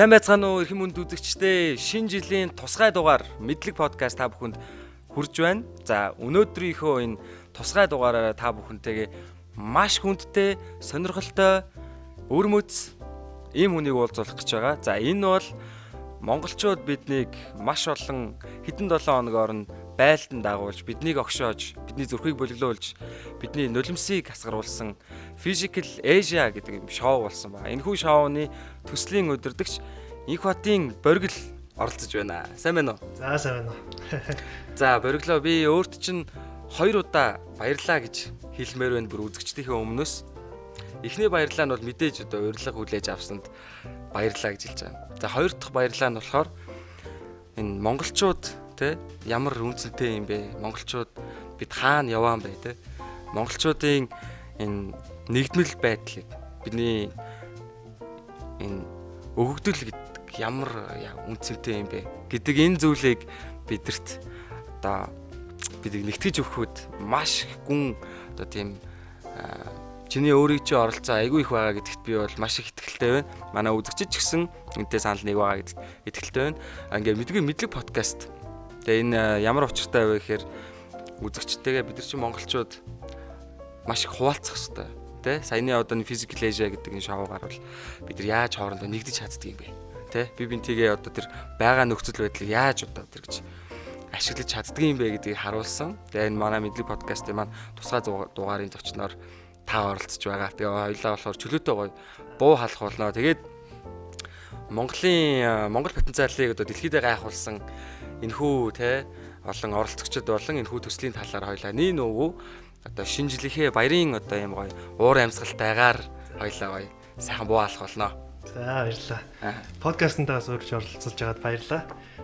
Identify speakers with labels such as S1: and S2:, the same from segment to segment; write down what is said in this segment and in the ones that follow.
S1: Сайн байцгаана уу эрхэм хүнд үзэгчдээ. Шинэ жилийн тусгай дугаар мэдлэг подкаст та бүхэнд хүрж байна. За өнөөдрийнхөө энэ тусгай дугаараараа та бүхэнтэйгээ маш хүндтэй, сонирхолтой, өрмөц ийм хүнийг уулзуулах гэж байгаа. За энэ бол монголчууд биднийг маш олон хэдэн 7 хоногоор нь байлдан дагуулж, биднийг огшоож, бидний зүрхийг бөлөглөөлж, бидний нулимсыг хасгаруулсан Physical Asia гэдэг шоу болсон ба. Энэхүү шоуны төслийн удирдагч Инх хотын Боргил оролцож байна. Сайн байна уу?
S2: За сайн байна уу.
S1: За Бориглоо би өөрт чинь 2 удаа баярлаа гэж хэлмээр байна бүр үзэгчдийнхээ өмнөөс. Эхний баярлаа нь бол мэдээж одоо урилга хүлээж авсанд баярлаа гэж хэлж байгаа. За хоёр дахь баярлаа нь болохоор энэ монголчууд те ямар үнцэнтэй юм бэ? Монголчууд бид хаана яваан бэ те? Монголчуудын энэ нэгдмэл байдлыг бидний энэ өгөгдөл гэдэг ямар үнцэнтэй юм бэ гэдэг энэ зүйлийг бидэрт одоо бидийг нэгтгэж өгөхөд маш их гүн одоо тийм чиний өөрийн чинь оролцоо айгүй их байгаа гэдэгт би бол маш их итгэлтэй байна. Манай үзэгчид ч гэсэн энэтэй санал нэг байгаа гэдэгт итгэлтэй байна. Ингээд мэдлэг подкаст. Тэгээ энэ ямар учиртай вэ гэхээр үзэгчтэйгээ бид нар чинь монголчууд маш их хуваалцах хэрэгтэй. Тэ саяны одоо Physical Asia гэдэг энэ шоугаар бол бид нар яаж хоорондоо нэгдэж чаддаг юм бэ? Тэ би бинтийгээ одоо тэр байгаа нөхцөл байдлыг яаж одоо тэр гэж ашиглаж чаддаг юм бэ гэдгийг харуулсан. Тэгээ энэ манай мэдлэг подкастын маань тусгай дугаарын зочноор та оролцож байгаа. Тэгээ хоёлаа болохоор чөлөөтэй гоё буу халах болно. Тэгээд Монгол потенциалыг одоо дэлхийдээ гайхуулсан энэхүү те олон оролцогчид болон энэхүү төслийн талаар хоёлаа нэг нөгөө одоо шинэ жилийнхээ баярын одоо юм гоё уур амьсгалтайгаар хоёлаа гоё сайхан буу халах болно.
S2: За баярлалаа. Подкастнаас өөрч оролцож байгаад баярлалаа.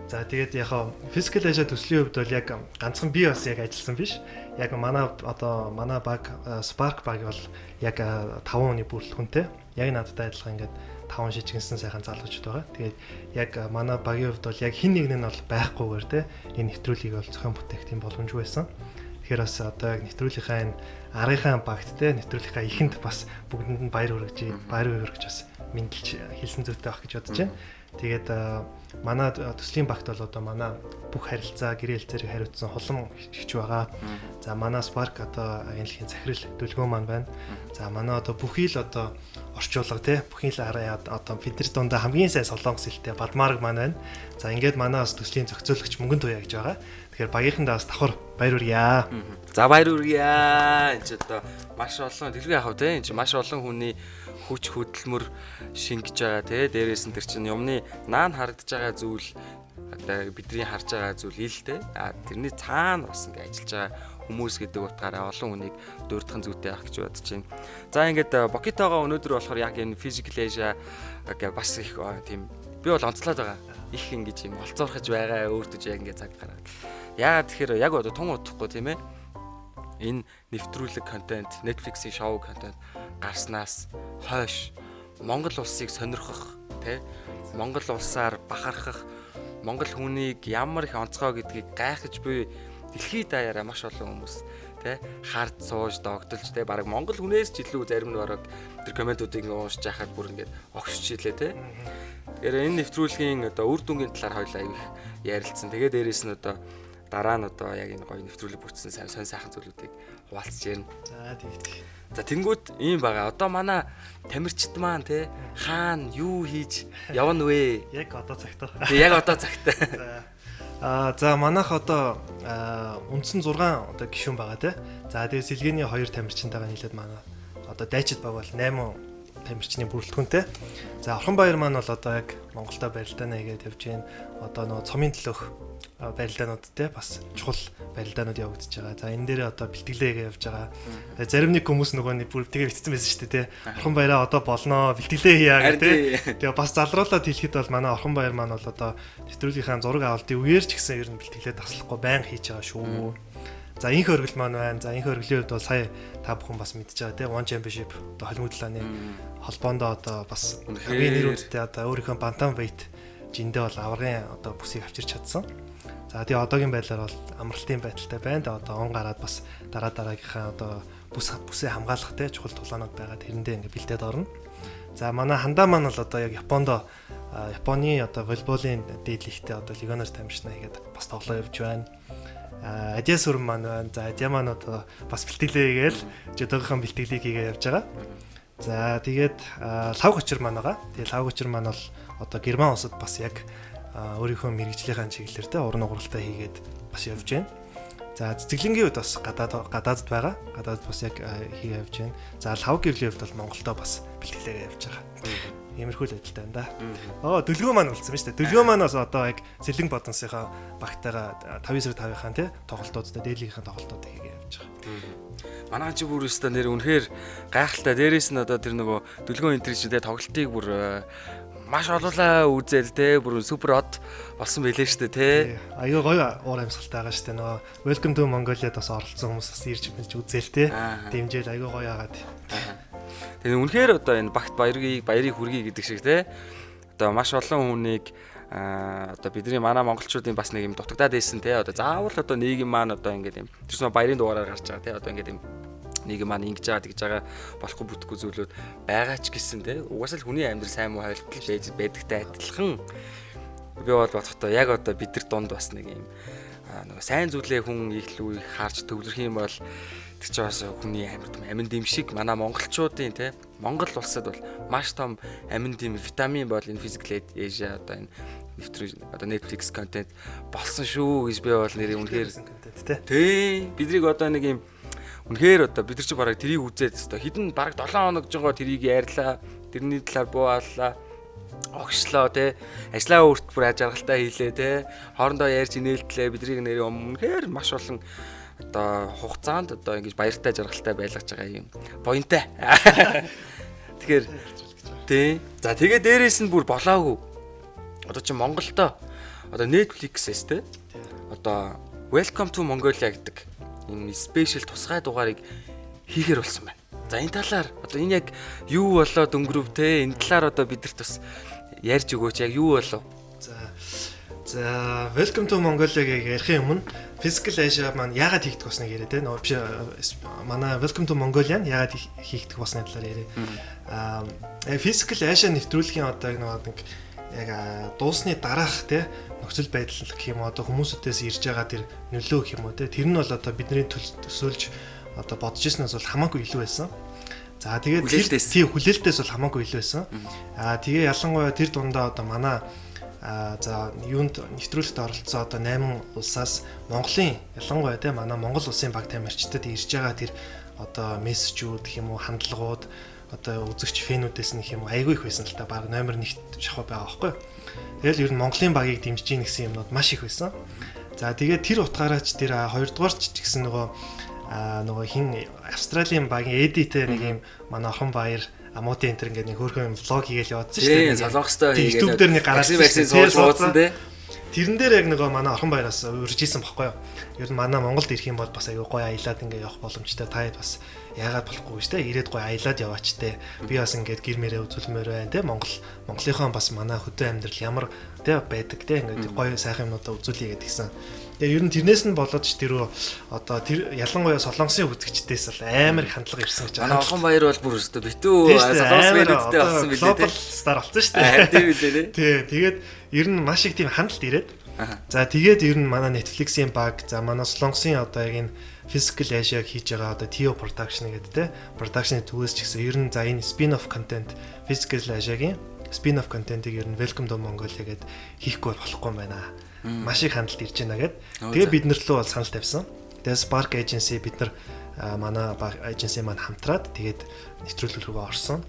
S2: За тэгээд яг Physical Asia төслийн хувьд бол яг ганцхан би бас яг ажилласан биш. Яг манай баг Spark баг бол яг 5 хүний бүрэлдэхүүнтэй. Яг надтай адилхан ингээд 5 шижигнсэн сайхан залуучууд байгаа. Тэгээд яг манай багийн хувьд бол яг хин нэг нь бол байхгүйгээр те энэ нэвтрүүлгийг бол зохион бүтээх тийм боломжгүй байсан. Тэгэхээр бас одоо яг нэвтрүүлгийнхаа энэ аргынхаа багт те нэвтрүүлгийнхаа ихэнд бас бүгдэнд нь баяр хүргэж бас мэдлж хэлсэн зүйтэй байх гэж бодож байна. Тэгээд манай төслийн багт бол одоо манай бүх харилцаа, гэрээ хэлцээрийг хариуцсан холон хич байгаа. За манай Spark одоо агентлагийн захирал Дүлгөө маань байна. За манай одоо бүхий л одоо орчуулга тий бүхий л одоо бидний дундаа хамгийн сайн солонгос хэлтэй Бадмарг маань байна. За ингээд манай бас төслийн зохицуулагч Мөнгөн Туяа гэж байгаа. Тэгэхээр багийнхандаа бас давхар баяр хүргье.
S1: За баяр хүргье. Энд ч одоо маш олон дэлгүүр яхав тий энэ ч маш олон хүний хүч хөдөлмөр шингэж байгаа тий дээрээс нь тэр чинь юмны наан харагдаж байгаа зүйл одоо бидний харж байгаа зүйл ил тий тэрний цаана бас ингэ ажиллаж байгаа хүмүүс гэдэг утгаараа олон хүнийг дуурдахын зүйтэй байх гэж бодож байна. За ингээд Бокитогоо өнөөдөр болохоор яг энэ Physical Asia бас их тийм би бол онцлоод байгаа. Их ингэж юм олцоорхож байгаа өөртөж яг ингэ цаг гараад. Яагаад тэгэхээр яг одоо тун удахгүй тийм ээ. Энэ нэвтрүүлэг контент, Netflix-ийн шоу контент гарснаас хойш Монгол улсыг сонирхох, тэ Монгол улсаар бахархах, Монгол хүнийг ямар их онцгой гэдгийг гайхаж буй дэлхийд даяараа маш олон хүмүүс тэ хард сууж догдолж тэ баг Монгол хүнээс ч илүү зарим нь бараг тэр комментуудыг уншиж байхад бүр ингээд огшиж илээ тэ. Тэгэхээр энэ нэвтрүүлгийн одоо үр дүнгийн талаар хоёлаа их ярилцсан. Тэгээ дээрээс нь одоо дараа нь одоо яг энэ гоё нэвтрүүлэг бүтсэн сайхан зүйлүүдийг хуваалцж ярина.
S2: За тийм.
S1: За тэнгууд ийм байгаа. Одоо манай тамирчид маань те хаана юу хийж явна вэ?
S2: Яг одоо цагтаа.
S1: Яг одоо цагтаа.
S2: За манайх одоо үндсэн 6 одоо гишүүн байгаа те. За тэгээ сэлгээний 2 тамирчинтайгаа нийлээд манай одоо дайчид баг бол 8 тамирчны бүрэлдэхүүнтэй. За Орхон баяр маань бол одоо яг Монголда барилдаанаа хийгээд явж байна. Одоо нөгөө цомын төлөөх барилдаанууд те бас чухал барилдаанууд явагдаж байгаа. За энэ дээр одоо бэлтгэлээ явж байгаа. Зарим нэг хүмүүс нөгөө бүр тэгээ битсэн байсан шүү дээ те. Орхон баяраа одоо болноо бэлтгэлээ хийя гэх те. Тэгээ бас залруулаад хэлэхэд бол манай Орхон баяр маань бол одоо нэвтрүүлгийнхаа зураг авалтын үеэр ч гэсэн ер нь бэлтгэлээ таслахгүй байнга хийж байгаа шүү. За инх өргөл маань байна. За инх өргөлийн хувьд бол сая та бүхэн бас мэдж байгаа те One Championship одоо холимодлааны холбоондоо одоо бас хамгийн нэр хүндтэй одоо өөрийнхөө бантам weight жиндээ бол аврагын одоо бүсийг авчирч чадсан. За тэгээ одоогийн байдлаар бол амралтын байдалтай байна. Тэгээ одоо он гараад бас дараагийнхаа одоо бүсээ хамгаалах те чухал тулаанууд байгаа тэрэндээ ингээ бэлдээд орно. За манай хандаа маань бол одоо яг Японы одоо волейболын дээдлэгтэй одоо лигоноор тамирчна хийгээд бас тоглоо явж байна. Адиас өрн маань байна. За адиа маань одоо бас бэлтгэлээ хийгээл жодогхон бэлтгэлийг хийгээ явж байгаа. За тэгээд лав гочир маань байгаа. Тэгээд лав гочир маань бол одоо Герман улсад бас яг өөрийнхөө мэрэгжлийнхэн чиглэлээр те уран угралтай хийгээд бас явж байна. За цэцэглэнгийн үед бас гадаадд байгаа. Гадаадд бас яг хийгээ явж байна. За лав гэрлийн үед бол Монголдо бас бэлтгэлээ явж байгаа. Иймэрхүү л байдалтай байна да. Дөлгөө маань болсон ба шүү дээ. Дөлгөө маань бас одоо яг Сэлэнг Бодонсынхаа багтайгаа 5-5-ын те тоглолтуудтай дээлийнхээ тоглолтуудыг хийгээ явж байгаа.
S1: Манай чи бүр өстө нэр үнэхээр гайхалтай. Дээрээс нь одоо тэр нөгөө дөлгөө энтер чинь те тоглолтыг бүр маш олоолаа үзээд те бүр супер хот болсон байлээ шүү дээ те.
S2: Аюу гоё уур амьсгалтай байгаа шүү дээ. Нөгөө Welcome to Mongolia-д бас оролцсон хүмүүс бас ирж үзээл те. Дэмжээл аюу гоё агаад.
S1: Тэгээ үнэхээр одоо энэ багт баярыг хүргэе гэдэг шиг те. Одоо маш олон хүнийг одоо бидний манай монголчуудын бас нэг юм дутагдаад байсан те. Одоо заавал одоо нийгэм маань одоо ингээд юм тэрс баярын дугаараар гарч байгаа те. Одоо ингээд юм нийгэм маань ингэж байгаа тэгж байгаа болохгүй бүтэхгүй зүйлүүд байгаа ч гэсэн те. Угаасаа л хүний амьдрал сайн муу хойлтол байдагтай адилхан. Би бол бодохдоо яг одоо бид нар дунд бас нэг юм нөгөө сайн зүйлээ хүн ихлүү их харж төвлөрөх юм бол тэр чинь бас хүний амин дэм шиг манай монголчуудын те Монгол улсад бол маш том амин дэм витамин бол энэ Physical Asia одоо энэ одоо Netflix контент болсон шүү гэж би бол нэр үнэхээр тий бидрийг одоо нэг юм үнэхээр одоо бид нар чи бараг тэрийг үзээд өстой хідэн бараг 7 хоног жоо тэрийг ярьлаа тэрний талаар бууаллаа огшлоо те ажлаа өөрт бүр ажаргалтай хийлээ те хоорондоо ярьж инээлтлээ бидрийг нэр үнэхээр маш олон одоо хугацаанд одоо ингэж баяртай жаргалтай байлгаж байгаа юм поинтай. Тэгэхээр тий. За тэгээ дээрээс нь бүр болоогүй. Одоо чи Монголдо одоо Netflix-с те одоо Welcome to Mongolia гэдэг энэ спешиал тусгай дугаарыг хийхээр болсон байна. За энэ талаар одоо энэ яг юу болоод өнгөрөв те энэ талаар одоо бидэрт бас ярьж өгөөч яг юу болов?
S2: За Welcome to Mongolia-г ярихын өмнө Physical Asia маань яагаад хийгдэх болсныг яриа те. Нөө биш манай Welcome to Mongolia нь яагаад хийгдэх болсны талаар яриа. Physical Asia нэвтрүүлгийн одоо нэг яг дуусны дараах те нөхцөл байдал гэх юм одоо хүмүүсүүдээс ирж байгаа тэр нөлөө гэх юм уу те тэр нь бол одоо бидний төсөөлж одоо бодож ирснээс бол хамаагүй илүү байсан. За тэгээд хүлээлтээс бол хамаагүй илүү байсан. Тэгээ ялангуяа тэр дундаа одоо манай за юунд нэвтрүүлэгт оролцсон одоо 8 улсаас Монголын ялангуяа те манай Монгол улсын баг тамирчдад ирж байгаа тэр одоо мессежүүд гэх юм уу хандлагууд одоо үзэгч фэнүүдээс нь гэх юм уу айгүй их байсан л та баг номер 1-т шахав байгаа байхгүй. Тэгэл ер нь Монголын багийг дэмжиж ийн гэсэн юмнууд маш их байсан. За тэгээд тэр утгаараа ч тэр 2 дугаарч ч гэсэн нөгөө хин Австралийн багийн эдитэ нэг юм манай охин баяр Амоти энтер ингээд нэг хөөрхөн влог хийгээл явуулсан шүү дээ.
S1: Солонгос тоо хийгээд.
S2: YouTube дээр нэг гараад
S1: суулсан тий.
S2: Тэрэн дээр яг нөгөө манай охин баяраас урьж исэн баггүй юу. Ер нь манай Монголд ирэх юм бол бас аягүй гоё аялаад ингээд явах боломжтой. Таад бас яагаад болохгүй шүү дээ. Ирээд гоё аялаад яваач те. Би бас ингээд гэр мэрээ үзүүлмээр байна те. Монголынхон бас манай хөдөө амьдрал ямар те байдаг те. Ингээд гоё сайхан юмнуудаа үзүүлье гэдгийгсэн. Тэгээ ер нь тэрнээс нь болоод ч тэр одоо тэр ялангуяа солонгосын үзэгчдээс л амар их хандлага ирсэн гэж
S1: байна. Манай охин баяр бол бүр өстө битүү солонгос мэрэгтэй болсон билээ те.
S2: Стар болсон шүү дээ.
S1: Тийм билээ те.
S2: Тий, тэгээд ер нь маш их тийм хандлт ирээд. За тэгээд ер нь манай Netflix-ийн баг, за манай солонгосын одоо яг энэ Physical Asia-г хийж байгаа одоо TO Production гэдэг те. Production-ы төвөөс ч гэсэн ер нь за энэ spin-off content Physical Asia-гийн spin-off content-ыг ер нь Welcome to Mongolia гэд хийхгүй болохгүй юм байна. Маш их хандлт ирж байна гэд. Тэгээ бид нар лөө бол санал тавьсан. Тэгээ Spark Agency бид нар манай agency маань хамтраад тэгээд нэвтрүүлэг рүү орсон.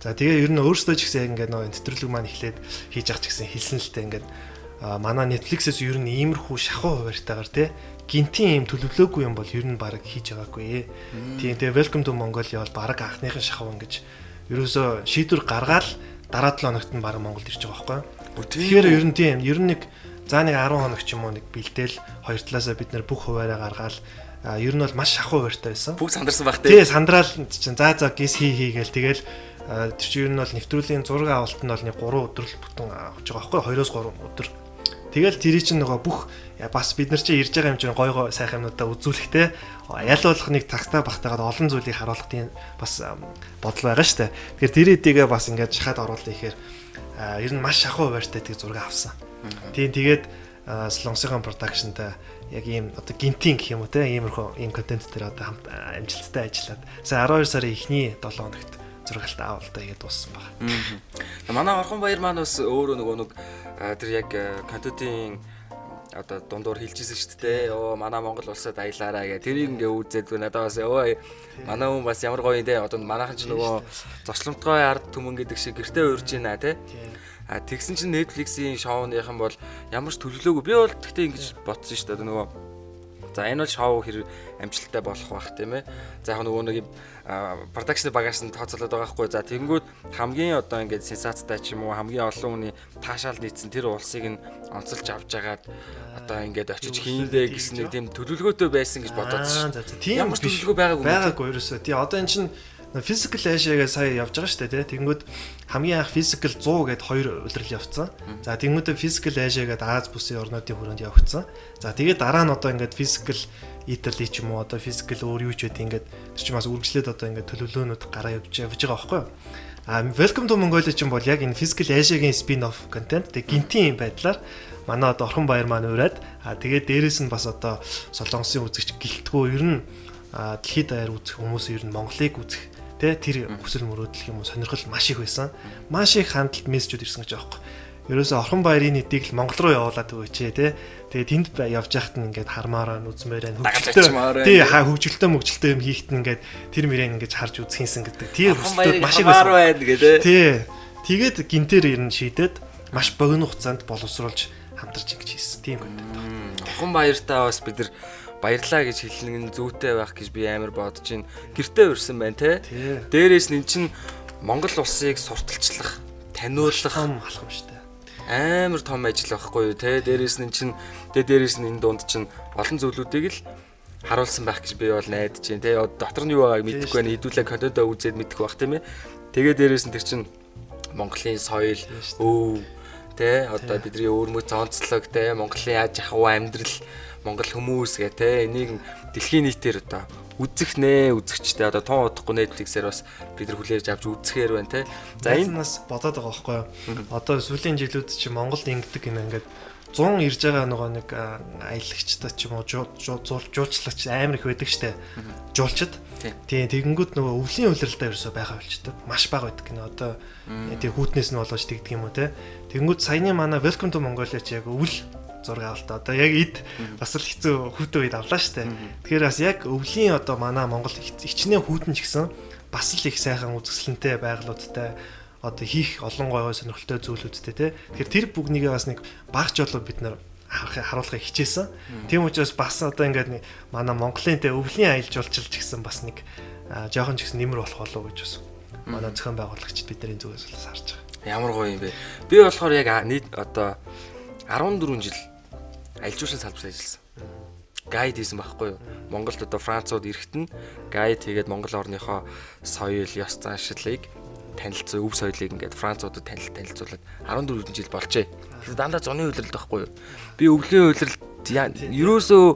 S2: За тэгээ ер нь өөрсдөө ч гэсэн ингээд нөгөө нэвтрүүлэг маань эхлээд хийж авах ч гэсэн хэлсэн л тээ ингээд манай Netflix-ээс ер нь иймэрхүү шахуу хуваарьтайгаар тий гинтийн юм төлөвлөөгүй юм бол ер нь баг хийж байгаагүй. Тийм тэгээ Welcome to Mongolia бол баг анхныхын шахуу ингэж ерөөсөө шийдвэр гаргаад дараа 7 хоногт нь баг Монголд ирж байгаа байхгүй. Тэгэхээр ер нь тийм ер нь нэг за нэг 10 хоног ч юм уу нэг бэлдээл хоёр талаасаа бид нар бүх хуваараа гаргаад ер нь бол маш шахуу хуваарьтай байсан.
S1: Бүх сандарсан баг тий.
S2: Тий сандраал чинь за гис хийгээл тэгэл тэр чинь ер нь бол нэвтрүүлгийн зураг авалт нь бол нэг 3 өдөр л бүтэн авч байгаа байхгүй 2-3 өдөр. Тэгэл тэрий чинь нөгөө бүх бас бид нар чинь ирж байгаа юм чинь гой сайхан юмнуудаа үзүүлэхтэй ял болох нэг тагтаа багтаагаад олон зүйлийг харуулах тийм бас бодол байгаа шүү дээ. Тэгэхээр тэр хэдийгээ бас ингээд шахаад оруулах ихээр ер нь маш шахуу байртай тийг зураг авсан. Тэгээд Солонгосын продакшнтай яг ийм одоо гинтийн гэх юм уу те иймэрхүү ийм контент дээр одоо хамт амжилттай ажиллаад сая 12 сарын эхний 7 хоногт зургалт авалтаа игээд дууссан байна.
S1: Манай Орхон баяр маань бас өөрөө нэг тэр яг контентын одоо дундуур хэлжсэн шүү дээ. Оо манай Монгол улсад аялаараа гэх тэрийг ингээ үзээд надад бас өө манай хүн бас ямар гоё юм те. Одоо манайхан ч нөгөө зочломтгой ард түмэн гэдэг шиг гэртээ уурж байна те. Тэгсэн чинь Netflix-ийн шоуныхан бол ямар ч төлөвлөөгүй. Би бол тэгтээ ингэж бодсон шүү дээ. Нөгөө за энэ бол шоу хэр амжилттай болох бах тийм ээ. За яг нөгөө нэг продакшн багаас нь тооцоолоод байгаа хгүй. За тэгэнгүүт хамгийн одоо ингээд сенсацтай ч юм уу хамгийн олон хүний таашаал нийцсэн тэр улсыг нь онцолж авч жагаад одоо ингээд очиж хийндэ гэсэн нэг тийм төлөвлөгөөтэй байсан гэж бодоод шүү.
S2: Тийм
S1: ямар ч төлөвлөгөө байгаагүй
S2: ерөөсөө. Тий одоо эн чинь Physical Asia-гээ сая явж байгаа шүү дээ тий. Тэгэнгүүт хамгийн анх Physical 100 гээд 2 удирал явцсан. За тэгэнгүүт Physical Asia гээд Аз бүсийн орнуудын хүрээнд явагдсан. За тэгээд дараа нь одоо ингээд Physical Italy ч юм уу одоо Physical өөр юу ч байт ингээд тэр чинь бас үргэлжлээд одоо ингээд төлөвлөөнүүд гараа явж байгаа байхгүй юу? Welcome to Mongolia чинь бол яг энэ Physical Asia-гийн spin-off content тэг гинтийн байдлаар манай одоо Орхон баяр маань ураад тэгээд дээрэс нь бас одоо Солонгосын үзэгч гэлтгөө ер нь дэлхийд даяар үзэх хүмүүс ер нь Монголыг үзэх тэр хүсэл мөрөөдөл юм уу сонирхол маш их байсан. Маш их хандлт мессежүүд ирсэн гэж байгаа юм. Ерөөсө Орхон баярын нийтийг л Монгол руу явуулаад өгөөч те. Тэгээ тэнд явж яхад нь ингээд хармаараа үзмээрэн хөгжилтэй. Тий хөгжилтэй юм хийхт нь ингээд тэр мөрэн ингээд харж үзхийнсэн гэдэг. Тэр хүслүүд маш их байсан. Тий. Тэгээд гинтэр ер нь шийдээд маш богино хугацаанд боловсруулж хамтарч ингэж хийсэн. Тийм контент.
S1: Орхон баяртаа бас бид нар баярлаа гэж хэлнэ нь зүйтэй байх гэж би амар бодож байна. Гэртээ урьсан байна те. Дээрээс нь чинь Монгол улсыг сурталчлах, таниулах
S2: алхам шүү дээ.
S1: Амар том ажил байхгүй юу те. Дээрээс нь чинь дээрээс нь энэ дунд чинь олон зүйлүүдийг л харуулсан байх гэж би бол найдаж байна те. Дотор нь юу байгааг мэдэхгүй байна. Хэдүүлээ контентоо үзээд мэдэх бах тийм ээ. Тэгээ дээрээс нь тэр чинь Монголын соёл те одоо бидний өөрмөц онцлог те Монголын аж ахуй амьдрал Монгол хүмүүс гэх те энийг дэлхийн нийтээр одоо үзэгчтэй одоо тун удахгүй Netflix-ээр бас бид нар хүлээж авч үзэхээр байна те.
S2: За энэ нас бодоод байгаа байхгүй юу? Одоо сүүлийн жилүүд чи Монголд ингэдэг ингээд 100 ирж байгаа нөгөө нэг аялагчтай ч юм уу жуулчлагч амар их байдаг штэ. Жуулчд. Тийм тэгэнгүүт нөгөө өвлийн улиралдаа ерөөсөй байгаа болчтой. Маш бага байдаг гинэ. Одоо тийм хүүтнээс нь болооч тэгдэг юм уу те. Тэгэнгүүт саяны манай Welcome to Mongolia ч яг өвл зураг авалтаа. Одоо яг эд бас л хэцүү хүүтэн үед авлаа штэ. Тэгэхээр бас яг өвлийн одоо манай Монгол хичнээн хүүтэн ч гэсэн бас л их сайхан үзэсгэлэнтэй байгалуудтай одоо хийх олон гоё сонирхолтой зүйлүүдтэй те. Тэгэхээр тэр бүгнийгээ бас нэг багч болоо бид нар харуулахыг хичээсэн. Тийм учраас бас одоо ингээд манай Монголын те өвлийн аялал жуулчилж гисэн бас нэг жоохон ч гэсэн нэмэр болох болов гэж бас манай зохион байгуулагчид бидний зүгээс бас харж байгаа.
S1: Ямар гоё юм бэ. Би болохоор яг нийт одоо 14 жил аялжуулсан салбарт ажилласан. Гайд хийсэн байхгүй юу? Монголд одоо Францууд ирэхэд нь гайд хийгээд Монгол орныхоо соёл, ёс заншлыг танилцсан өв соёлыг ингээд Француудад танилцуулаад 14 жил болжээ. Тэгэхээр дандаа зуны үйлрэлд байхгүй юу? Би өвлийн үйлрэлд ерөөсөө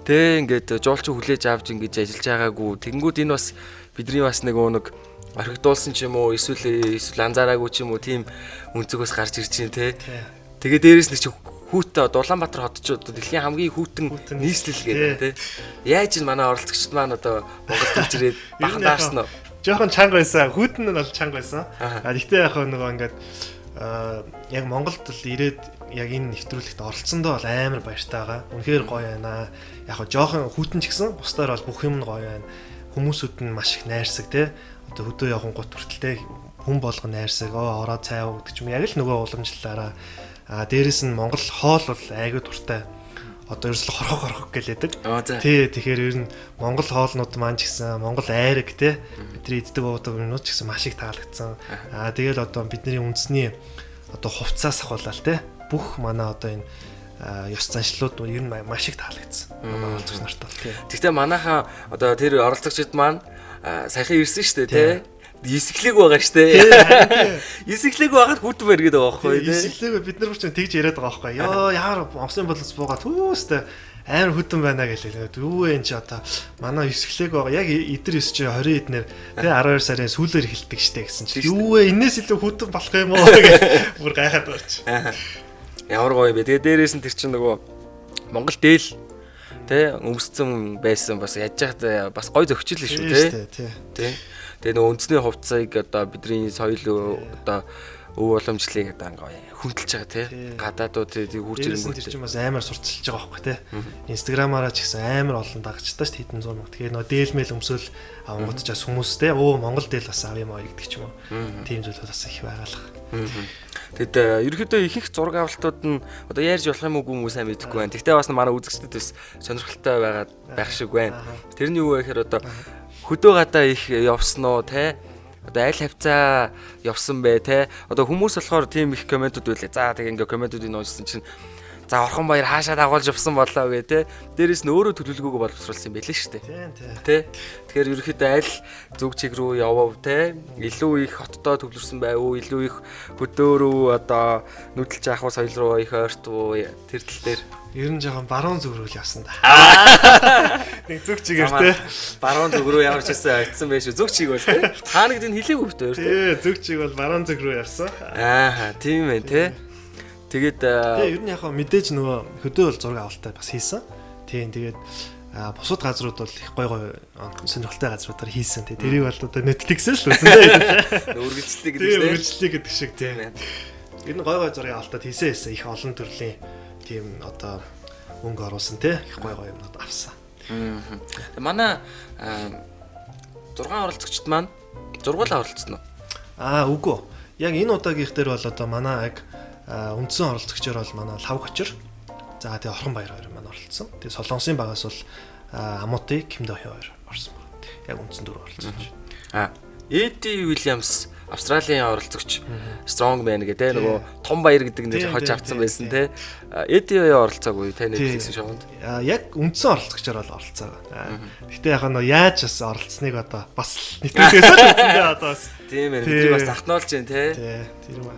S1: тэ ингээд жуулчин хүлээж авч ингэж ажиллаж байгаагүй. Тэгэнгүүт энэ бас бидний бас нэг орхигдуулсан ч юм уу эсвэл анзаараагүй ч юм уу тийм өнцгөөс гарч ирж байна те. Тэгээ дээрэс нь чи хүүтэ Улаанбаатар хот ч дэлхийн хамгийн хүүтэн нийслэл гэдэг те. Яаж ин манай оролцогчд маань одоо Монголд ирж ирээд бахан даарсан уу?
S2: Жохон чанга байсан. Хүүтэн нь бол чанга байсан. Гэхдээ яг нөгөө ингээд яг Монголд л ирээд яг энэ нэвтрүүлэгт оролцсондоо бол амар баяртай байгаа. Үнэхээр гоё байна. Яг жохон хүүтэн ч гэсэн бусдаар бол бүх юм нь гоё байна. Хүмүүсүүд нь маш их найрсаг те. Одоо хөдөө явхан гут хүртэлтэй хүн болгон найрсаг ороод цайваа гэдэг ч юм яг л нөгөө уламжлалаараа дээрэс нь Монгол хоол бол айгүй дуртай. Одоо ерөөсөл хорхог гэлээдэг. Тий тэгэхээр ер нь Монгол хоолнууд маань ч гэсэн Монгол айраг те бидний иддэг уудаг юмнууд ч гэсэн маш их таалагдсан. Тэгэл одоо бидний үндэсний одоо хувцас ахуулаад те бүх манай одоо энэ ёс заншлууд ер нь маш их таалагдсан. Манай оролцогч нарт бол тий.
S1: Гэхдээ манайхаа одоо тэр оролцогчид маань саяхан ирсэн шүү дээ тий. Исгэлэг байгаа штэ. Исгэлэг байгаад хүтэн баргээд байгаа байхгүй тий.
S2: Исгэлэг бид нар ч тэгж яриад байгаа байхгүй. Йоо яар онгоцны бодлоос буугаад хүүстэ амар хүтэн байна гэлээ. Юу вэ энэ чи одоо манай исгэлэг байгаа. Яг эдэр ис чи 20 эднэр тий 12 сарын сүүлээр эхэлдэг штэ гэсэн чи. Юу вэ энэс илүү хүтэн болох юм уу гэж бүр гайхаад байна чи.
S1: Ямар гоё бэ. Тэгээ дээрээс нь тэр чинь нөгөө Монгол дээл тий өмсцэн байсан бас яаж яхад бас гоё зөгчил шүү тий. Тий. Тэгээ нөгөө үндэсний хувцсыг одоо бидний соёл одоо өв уламжлалыг одоо ингээ хүндэлж байгаа тий. Гадаадууд тий хурж ирэнгүүт
S2: тэр чинь бас амар сурталчилж байгаа байхгүй тий. Инстаграмаараа ч гэсэн амар олон дагчтай ш хэдэн зуун. Тэгээ нөгөө дээлмэл өмсөөл авангууд ч бас хүмүүс тий Монгол дээл бас ав юм аа гэдэг ч юм уу. Тийм зүйлүүд бас их байгаалах.
S1: Тэгэд ерөөхдөө ихэнх зураг авалтууд нь одоо ярьж болох юм уу сайн мэдэхгүй байна. Тэгтээ бас манай үзэгчдэд бас сонирхолтой байгаад байх шиг байна. Тэрний юу вэ гэхээр одоо хөдөө гадаа их явсан уу те одоо аль хавцаа явсан бэ те одоо хүмүүс болохоор тийм их комментууд байлаа. За тэгээ ингээ комментуудыг уншсан чинь за орхон баяр хаашаа дагуулж явсан болоо гэ те дээрэс нь өөрөө төлөвлөгөөгөө боловсруулсан юм байлээ шүү дээ. Тэ тэгэхээр ерөөхдөө аль зүг чиг рүү явав те илүү их хоттоо төвлөрсөн байв уу илүү их хөдөө рүү одоо нүдэлж авах соёл руу их ойрт уу тэр тал дээр
S2: ер нь жоохон баруун зүг рүү явсан да. Нэг зүг чигээр те.
S1: Баруун зүг рүү явж ирсэн очсон байж зүг чиг бол те. Та нэгд нь хэлээгүй бит өөр те.
S2: Тий, зүг чиг бол баруун зүг рүү явсан.
S1: Тийм ээ те. Тэгээд
S2: ер нь яг мэдээж нөгөө хөдөө бол зураг авалтаа бас хийсэн. Тийм тэгээд бусад газрууд бол их гой сонирхолтой газруудаар хийсэн. Тэрийг бол одоо Netflix-ээс л үзэн дээ.
S1: Үргэлжлэлтэй гэдэг чинь.
S2: Үргэлжлэлтэй гэдэг шиг тийм. Ер нь гой зураг авалтад хийсэн их олон төрлийн тийм одоо өнгө оруулсан те их гой юмнууд авсан.
S1: Манай 6 оролцогчд маань зургуул оролцсон уу?
S2: Үгүй. Яг энэ удаагийнх дээр бол одоо манай яг үндсэн оролцогчор бол манай Лав Хочор. За тэгээ Орхон Баяр хоёр маань оролцсон. Тэгээ Солонгосын багаас бол Амути Кимдохи хоёр орсон байна. Яг үндсэн дөрөв оролцсон.
S1: Эди Уильямс Австралийн оролцогч Strongman гэдэг нөгөө том баяр гэдэг нэр хож авсан байсан те. Эди юу оролцоогүй те Netflix шоунд.
S2: Яг үндсэн оролцогчор бол оролцоо. Гэтэ яг нөгөө яаж бас оролцсныг одоо бас Netflix-ээс л үзэндээ одоо бас.
S1: Тийм ээ. Бид бас захнуулж байна те.
S2: Тийм үү.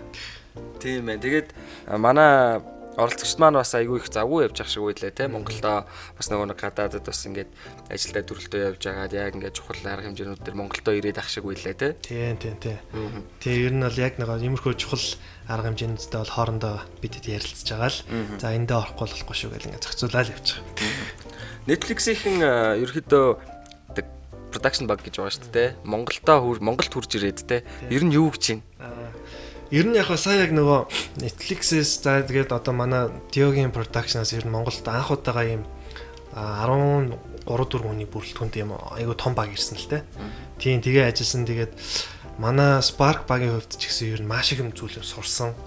S1: Тийм ээ. Тэгээд манай оролцогчд маань бас айгүй их завгүй явж ах шиг байлаа те. Монголдо бас нөгөө гадаадад бас ингээд ажилдаа төрөлтөө явж агаад яг ингээд чухал арга хэмжээнүүд төр Монголдо ирээд ах шиг байлаа те.
S2: Тийм. Тэгээ ер нь бол яг нөгөө иймэрхүү чухал арга хэмжээнүүдтэй бол хоорондоо бидэд ярилцж байгаа л. За эндээ орохгүй болохгүй шүү гэл ингээд зохицуулаад явж байгаа.
S1: Netflix-ийн ерөөхдөө production bug гэж байгаа шүү дээ. Монголд хурж ирээд те. Ер нь юу гэж байна?
S2: Ер нь яг сая яг нөгөө Netflix-ээс за тэгээд одоо манай Диогийн production-аас ер нь Монголд анх удаага ийм 13 4 хүний бүрэлдэхүүнтэй юм айгу том баг ирсэн л те. Тийм тэгээ ажилласан тэгээд манай Spark багийн хувьд ч гэсэн ер нь маш их юм зүйл сурсан.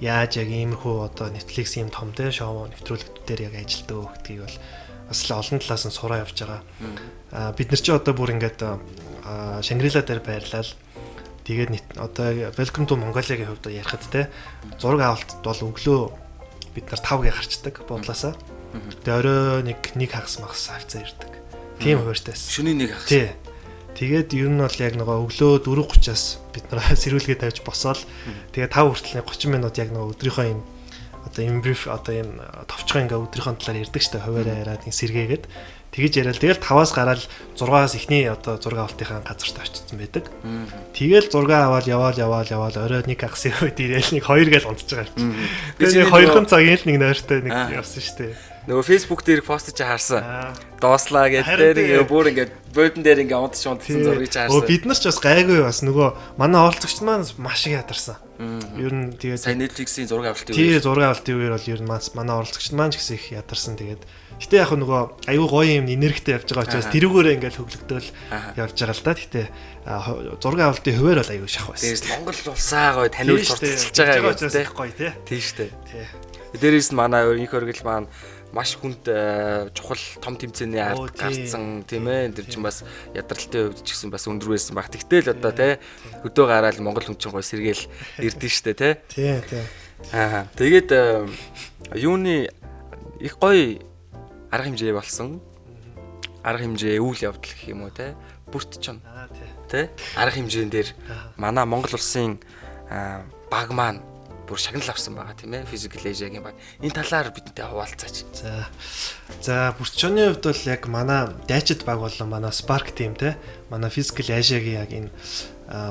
S2: Яаж яг иймэрхүү одоо Netflix ийм том те шоу нэвтрүүлэгтүүдээр яг ажилтдаг гэдгийг бол бас л олон талаас нь сураа явж байгаа. Бид нар ч одоо бүр ингээд Shangri-La дээр байрлал тэгээд одоо Welcome to Mongolia-гийн хувьд ярихад те зураг авалтд бол өглөө бид нар 5-ыг гарчдаг буудлаасаа. Тэгээ орой нэг хагас магас хавцаа ирдэг. Тийм хуваарьтайс.
S1: Шөнийн нэг хагас.
S2: Тий. Тэгээд ер нь бол яг нөгөө өглөө 4:30-аас бид нар сэрүүлгээ тавьж босоод тэгээ 5 хүртэл 30 минут яг нөгөө өдрийнхөө юм одоо юм бриф одоо юм товчхон ингээ өдрийнхөө талаар ярьдаг штэ хуваараа яриад нэг сэргээгээд тэгэж яриад тэгэл 5-аас гараад 6-аас ихний одоо зураг авалтынхаа газарт очсон байдаг. Тэгэл зураг аваад яваал орой нэг хагас үед ирээл нэг 2 гээл унтж байгаа юм. Тэгээд 2 цагийн л нэг нойртой нэг явсан штэ.
S1: Нөгөө Facebook дээр постж харсан. Доослаа гэдэг дээр бүр ингээд бодон дээр ингээд унтсан зургийг харсан.
S2: Бид нар ч бас гайгүй бас нөгөө манай оролцогч маань маш их ядарсан. Ер нь тэгээд
S1: сайн Netflix-ийн зураг авалтын
S2: үеэр. Тий, зураг авалтын үеэр бол ер нь манай оролцогч маань ч гэсэн их ядарсан. Тэгээд гэтээ яг нөгөө аюу гоё юм энергитэй явж байгаа учраас тэрүүгээрээ ингээд хөглөгдөөл явж байгаа л да. Гэтээ зураг авалтын хуваар бол аюу шах байсан.
S1: Дээрээс Монгол улсаа гоё таниулж сурталчилж байгаа
S2: учраас их гоё тий.
S1: Тий штэ. Тий. Дээрээс нь манай өрнөх хөргөл маань маш хүнд чухал том тэмцээний ард гарцсан тийм ээ. Тэр чинь бас ядралтын хувьд ч гэсэн бас өндөр байсан баг. Тэгтэл одоо тий хөдөө гараад Монгол хүн чинь гоё сэргээл ирдэн штэ тий.
S2: Тий.
S1: Тэгээд юуны их гоё арга хэмжээ болсон. арга хэмжээ, үйл явдал гэх юм уу те. Бүрт ч юм.
S2: Тий.
S1: Тэ? Арга хэмжээнд дээр манай Монгол улсын баг маань бүр шагнал авсан байгаа тийм ээ. Physical Asia-гийн баг. Энэ талаар бидэнтэй хуваалцаач.
S2: За бүртчоны хувьд бол яг манай дайчид баг болон манай Spark team те. Манай Physical Asia-гийн яг энэ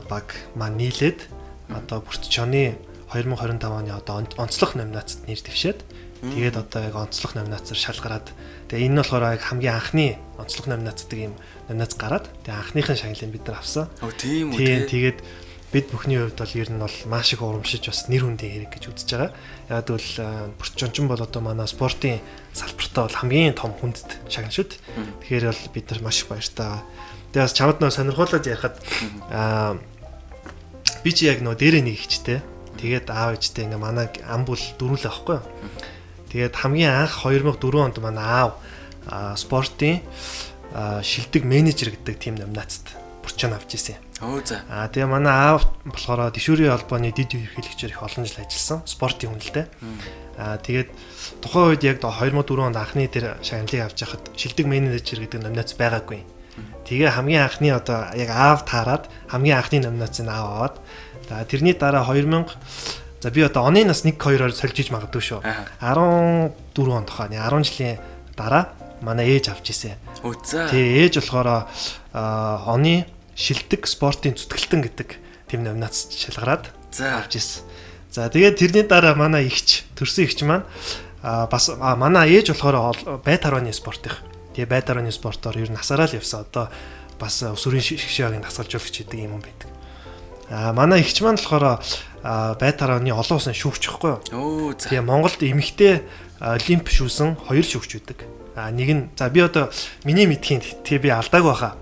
S2: баг маань нийлээд одоо бүртчоны 2025 оны одоо онцлог номинацид нэр дэвшээд тэгээд одоо яг онцлог номинацаар шалгараад тэгээ энэ нь болохоор яг хамгийн анхны онцлог номинацдаг юм номинац гараад тэгээ анхныхын шагналыг бид нар авсан.
S1: Тийм үү.
S2: Тэгээд бид бүхний хувьд бол ер нь бол маш их урамшиж бас нэр хүндийн хэрэг гэж үзэж байгаа. Яг бол бүртчончин бол одоо манай спортын салбартаа бол хамгийн том хүндэт шагнал шүү дээ. Тэгэхээр бол бид нар маш их баяртай. Тэгээ бас чамд нөө сонирхуулаад ярихад би чи яг нөө дээрээ нэг ихчтэй. Тэгээд аав ээжтэй ингээ манай ам бүл дөрүл авахгүй. Тэгээд хамгийн анх 2004 онд манай аав спортын шилдэг менежер гэдэг team номинацид бүрчэн авч ирсэн. Тэгээ манай аав болохоор дэшүүрийн холбооны дид ерөнхийлөгчөөр их олон жил ажилласан. Спортын хүнэлтэй. Тэгээд тухайн үед яг 2004 онд анхны тэр шагналыг авч яхад шилдэг менежер гэдэг номинац байгаагүй. Тэгээ хамгийн анхны одоо яг аав таарад хамгийн анхны номинацыг аав аваад тэрний дараа 2000 за би одоо оны нас 1-2-оор сольж иж магадгүй шүү. 14 онд хаа 10 жилийн дараа манай ээж авч ирсэн. Тэгээ ээж болохоор оны шилдэг спортын зүтгэлтэн гэдэг тийм номинац шалгараад авч ирсэн. За тэгээд тэрний дараа манай ихч төрсөн ихч маань бас манай ээж болохоор байт харооны спортынх. Тэгээ байт харооны спортоор ер нь насаараа л явсан. Одоо бас өсвөрийн шгшээгийн дасгалжуулагч гэдэг юм байдаг. Манай ихч маань болохоор байт харооны олон улсын шүүгч байхгүй юу? Тэгээ Монголд эмэгтэй олимп шүүсэн 2 шүүгч үүдэг. Нэг нь за би одоо миний мэдхийн тэгээ би алдаагүй байхаа.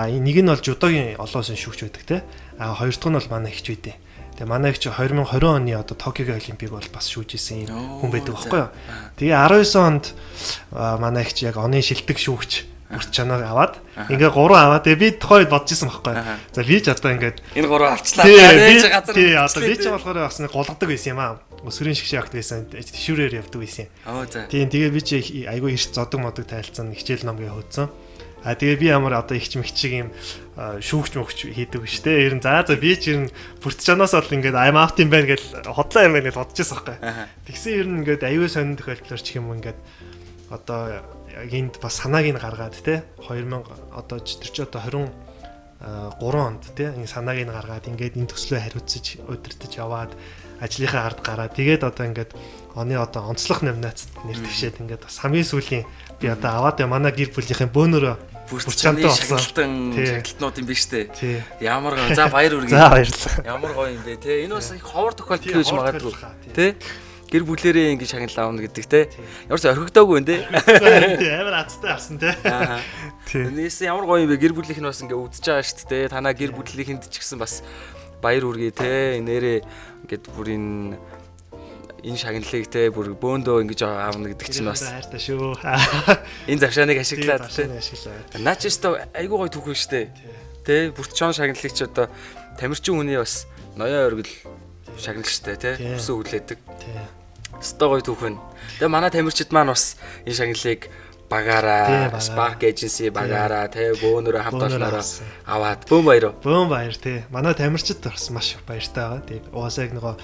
S2: Нэг нь бол жудогийн олон улсын шүүгч байдаг те. Хоёр дахь нь бол манай ихч үйдэ. Тэгээ манай ихч 2020 оны одоо Токиогийн олимпийг бол бас шүүж исэн хүн байдаг байхгүй юу? Тэгээ 19 онд манай ихч яг оны шилдэг шүүгч бүртчанааг аваад ингээ 3 аваад тэгээ би тухайд бодож исэн байхгүй юу? За би ч одоо ингээд
S1: энэ 3 авчлаа. Тий,
S2: одоо би ч болохоор бас голгодог байсан юм аа. Өсвөрийн шгшээ авдаг байсан. Тишүүрээр явдаг байсан. Тийм тэгээ би ч айгүй эрт зодог модог тайлцсан хичээл номгийн хөөцсөн. Тэгээ би ямар одоо ихч мэгчиг юм шүүгч мөгч хийдэг биш те. Ер нь за би ч ер нь бүртчаноос бол ингээд I'm out юм байна гэж хотлоо юм байна гэж бодож байсан байхгүй. Тэгсэн ер нь ингээд аюу сонин тохиолдлоор ч юм ингээд одоо энд бас санааг нь гаргаад те 2000 одоо тэр чи одоо 23 онд те энэ санааг нь гаргаад ингээд энэ төслөө хариуцж удирдах яваад ажлынхаа ард гараад тэгээд одоо ингээд оны одоо онцлог номинацид нэр дэвшээд ингээд бас хамгийн сүүлийн би одоо аваад манай гэр бүлийнхэн бөөнөрөө
S1: бүртчантай болсон шагналтнууд юм биш үү? Ямар за баяр үргээ.
S2: За баярлалаа.
S1: Ямар гоё юм бэ те. Энэ бас их ховор тохиолдол гэж магадгүй те. Гэр бүлэрээ ингэ шагнал аавна гэдэг те. Ямар ч орхигдоогүй нэ.
S2: Амар азтай авсан те.
S1: Нийс ямар гоё юм бэ? Гэр бүлийнх нь бас ингэ үдчихэж байгаа шүү дээ. Танаа гэр бүлийнхэнд ч гэсэн бас баяр үргээ те. Нэрээ ингээд бүр энэ шагналыг те бүр бөөндөө ингэж аавна гэдэг чинь бас
S2: хайртай шүү.
S1: Энэ завшааныг ашиглаад те. Наа ч өстө айгуу гоё түүхэн штэ. Тэ бүртчон шагналыг ч одоо тамирчин хүний бас ноён оргил шагнал штэ те. Өсөө хүлээдэг. Өстө гоё түүхэн. Тэгээ манай тамирчид маань бас энэ шагналыг багаараа Spark Agency багаараа те бөөнөрөө хамт олноороо аваад бөөн баяр
S2: те. Манай тамирчид бас маш их баяртай байгаа. Тэгээ угаасаа яг нөгөө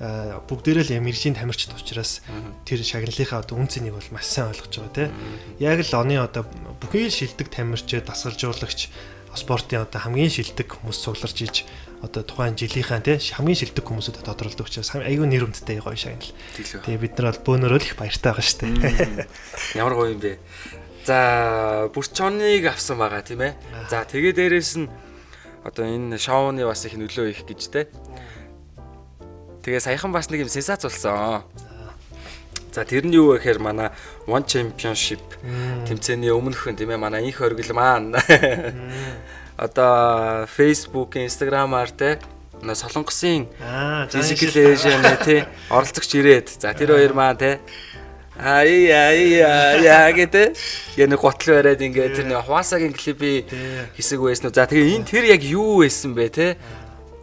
S2: бүгдээрээ л мэржийн тамирчид учраас тэр шагналынхаа одоо үн цэнийг бол маш сайн ойлгож байгаа тийм. Яг л оны одоо бүхий шилдэг тамирчид, дасгалжуулагч, спортын одоо хамгийн шилдэг хүмүүс цугларч иж одоо тухайн жилийнхаа тийм хамгийн шилдэг хүмүүсүүдэд тодорхойлдог учраас айгүй нэр хүндтэй гоё шагнал. Тэгээ бид нар бол бөөнөрөө л их баяртай байгаа шүү дээ.
S1: Ямар гоё юм бэ. За бүртчоныг авсан байгаа тийм ээ. За тэгээ дээрэс нь одоо энэ шоуны бас их нөлөө их гэж тийм. Тэгээ саяхан бас нэг юм сенсац болсон. За тэр нь юу вэ гэхээр манай One Championship тэмцээний өмнөх нь тийм ээ манай их оргил маань одоо Facebook, Instagram-аар те Солонгосын Physical Asia-ны те оролцогч ирээд за тэр хоёр маань те яа гэдэг яг нэг готлоо яриад ингээд тэр нэг Хвасагийн клипи хэсэг байсан уу. За тэгээ энэ тэр яг юу байсан бэ те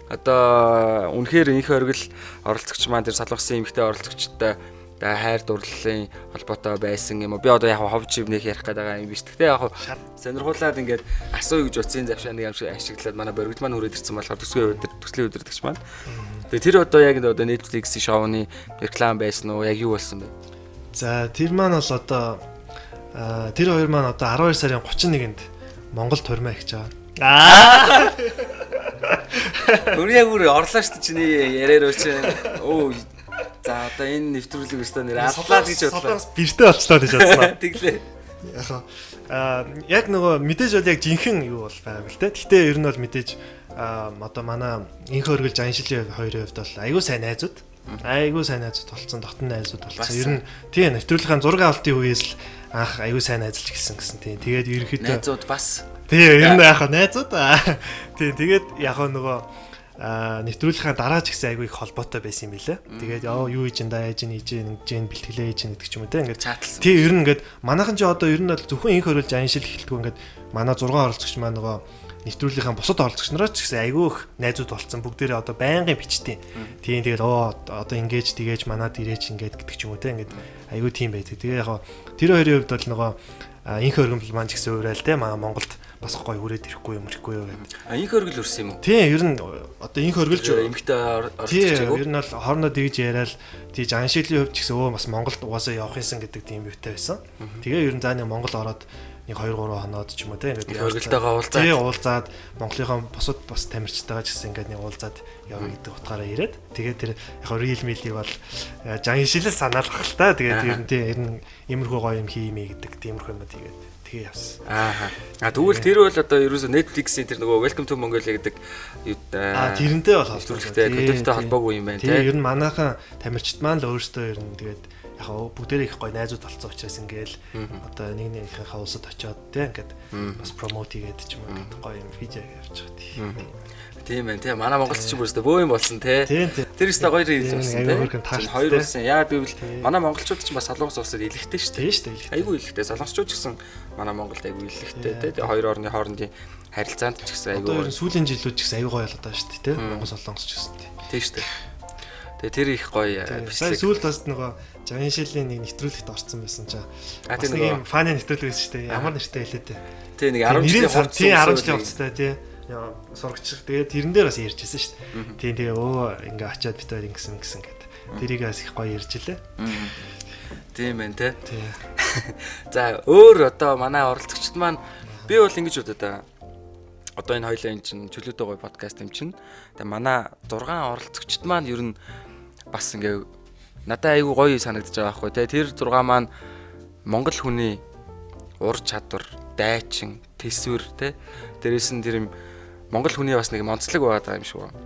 S1: одоо үнэхээр их оргил оролцогч маань тэр салгасан эмэгтэй оролцогчтой Тэгээ хайр дурлалын холбоотой байсан юм уу? Би одоо яг ховж ивнэх ярих гээд байгаа юм биш. Гэхдээ яг сонирхуулаад ингээд асуу гэж утсын завшааныг ашиглаад манай боригд маань хүрээд ирсэн болохоор төслийн өдөртөгч маань. Тэгээ тэр одоо яг одоо Netflix-ийн шоуны реклам байсан уу? Яг юу болсон бэ?
S2: За тэр маань бол одоо тэр хоёр маань одоо 12 сарын 31-нд Монголд турмаа хийж байгаа.
S1: Өөр орлоо шүү дээ чиний яриар өчөө. Оо за одоо энэ нэвтрүүлэг өстөө нэр аллаа гэж бодлоо.
S2: Биртээ болчлоо гэж бодсон.
S1: Тэглээ.
S2: Яг нөгөө мэдээж бол яг жинхэнэ юу бол байгаа л те. Гэхдээ ер нь бол мэдээж одоо манай инх өргөлж аншилын хоёрын хувьд бол айгүй сайн найзууд. Айгүй сайн найзууд болсон, дотн найзууд болсон. Ер нь тийм нэвтрүүлгийн зураг авалтын үеэс л анх айгүй сайн найзалж гисэн гэсэн тийм. Тэгээд ерөнхийдөө
S1: найзууд бас.
S2: Тийм ер нь яг найзууд. Тийм тэгээд яг нөгөө нэвтрүүлгийн дараа ч гэсэн айгүй их холбоотой байсан юм билэ. Тэгээд юу хийж энэ яаж ингэж бэлтгэлээ хийж гэдэг ч юм уу те ингээд
S1: чатлсан.
S2: Тийм ер нь ингээд манайхан ч одоо ер нь бол зөвхөн инх хөрөлж аншил эхэлдэг ингээд манай 6 оролцогч маань нөгөө нэвтрүүлгийн бусад оролцогч нараас ч гэсэн айгүй их найзууд болцсон. Бүгдээрээ одоо байнгын бичтiin. Тийм тэгээд одоо ингэж тгээж манад ирээч ингээд гэдэг ч юм уу те ингээд айгүй тийм байдаг. Тэгээ яг тэр хоёрын хувьд бол нөгөө инх хөргөмбөл маань ч гэсэн уурай л те Монголд бас гоё хүрээд ирэхгүй юм гэдэг.
S1: Инх хөргөл өрсөн юм уу?
S2: Тийм ер нь одоо инх хөргөлж
S1: эмхтэй оролцож
S2: байгаа. Ер нь бол хоорондоо тэгж яриад тийж аншиглын хувьд ч гэсэн бас Монголд угаасаа явах юмсан гэдэг тийм юутай байсан. Тэгээ ер нь заа нэг Монгол ороод нэг 2 3 хоноод ч юм уу те ингээд
S1: хөргөлтэйгээ уулзаад.
S2: Тийм уулзаад Монголынхон бусад бас тамирчтайгаа ч гэсэн ингээд нэг уулзаад явъя гэдэг утгаараа ирээд тэгээд тэр яг real meal-ийг бол аншилэл санаал бах л та. Тэгээд ер нь иймэрхүү гоё юм хиймээ гэдэг тиймэрхүү юм тэгээд тэгээ явсан.
S1: Тэгвэл тэр бол одоо ерөөсөө Netflix-ийн тэр нөгөө Welcome to Mongolia гэдэг
S2: тэрнтэй бол
S1: холбоотой контенттэй холбоогүй юм байна
S2: тийм. Ер нь манайхан тамирчид маань л өөрсдөө ер нь тэгээд яг бүгдээрээ их гоё найзууд болсон учраас ингээл одоо нэгнийхээ улсад очиод тийм ингээд бас промот хийгээд ч юм уу ингээд гоё юм видео явуулж байгаа тийм.
S1: Тийм байна тийм. Манай Монголд ч юм өөрөөсөө бөө юм болсон те. Тэр өстө гоё рил болсон те. Хоёр болсон. Яа гэвэл манай монголчууд ч бас солонгос улсад илэгтэй шүү дээ. Айгүй илэгтэй. Солонгосчууд ч гэсэн манай Монголд айгүй илэгтэй те. Тэгээ хоёр орны хоорондын харилцаанд ч гэсэн айгүй.
S2: Одоо сүүлийн жилүүд ч гэсэн айгүй гоё болоод байгаа шүү дээ те. Монгол солонгос ч гэсэн
S1: тийм шүү дээ. Тэгээ тэр их гоё
S2: бичлэг. Сүүлд бас нөгөө Жагин шилийн нэг нэвтрүүлэгт орсон байсан чаа. Бас нэг юм фаны нэвтрүүлэг байсан шүү дээ. Ямар нэртэй хэлээ те.
S1: Тий нэг 10 жилийн
S2: хугацаа. Тий 10 жилийн хугацаатай тий. Яа сурагч. Тэгээд тэрэн дээр бас ярьжсэн шүү дээ. Тийм тэгээ ингээ очиад бит хоёр ингэсэн гэд. Тэрийг бас их гоё ярьж илээ.
S1: Тийм байна те. За өөр одоо манай оролцогчд маань би бол ингэж бодоод байгаа. Одоо энэ хоёлаа энэ чинь чөлөөтэй гоё подкаст юм чинь. Тэгээ манай 6 оролцогчд маань ер нь бас ингээ надад айгүй гоё санагдаж байгаа байхгүй те. Тэр 6 маань Монгол хүний ур чадвар, дайчин, төсвөр те. Дээрээс нь тэр юм Монгол хүний бас нэг монцлог байгаа юм шиг байна.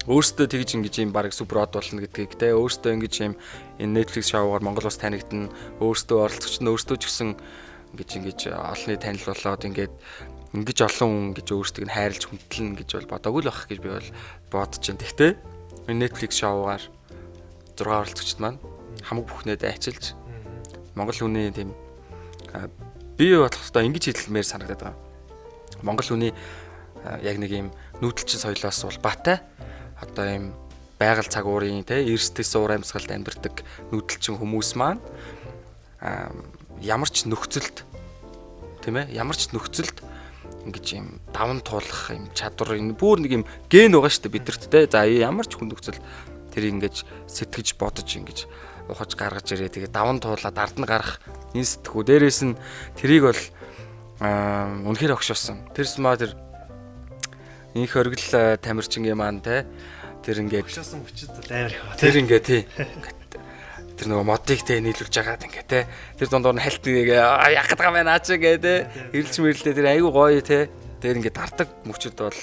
S1: Өөртөө тэгж ингэж юм баг суперод болно гэдгийг те. Өөртөө ингэж юм энэ Netflix шоугаар Монгол ус танигдана. Өөртөө оролцогч нь өөртөө ч гэсэн ингэж олонний танил болоод ингэж олон хүн гэж өөртөө нь хайрлж хүндлэн гэж бол бодоогүй л байх гэж би бол бодож байна. Тэгтээ энэ Netflix шоугаар 6 оролцогчд маань хамаг бүхнээ дайчилж Монгол хүний тийм бие болохдоо ингэж хэлмээр санагдаад байгаа. Монгол хүний яг нэг юм нүүдэлчин соёлоос улбаатай одоо юм байгаль цаг уурын те эрсдэс уур амьсгалд амьдардаг нүүдэлчин хүмүүс маань ямар ч нөхцөлд тийм ээ ямар ч нөхцөлд ингэж юм даван туулах юм чадвар энэ бүр нэг юм ген байгаа шүү дээ бидэрт те. За ямар ч хүн нөхцөл тэрийг ингэж сэтгэж бодож ингэж ухаж гаргаж ирээ тэгээ даван туулаад ард нь гарах энэ сэтгүү дээрээс нь тэрийг бол үнэхээр огшоосон. Тэрс маа тэр инх хөргөл тамирчингийн маань те тэр ингээд
S2: огшоосон хүчит амар их.
S1: Тэр ингээд тий тэр нөгөө модыг те нийлүүлж байгаад ингээд те тэр дундуур нь хальт нэг яг гэдэг юм байна аач ингээд те ирэлж мэрлээ тэр айгүй гоё те тэр ингээд дардаг мөчөд бол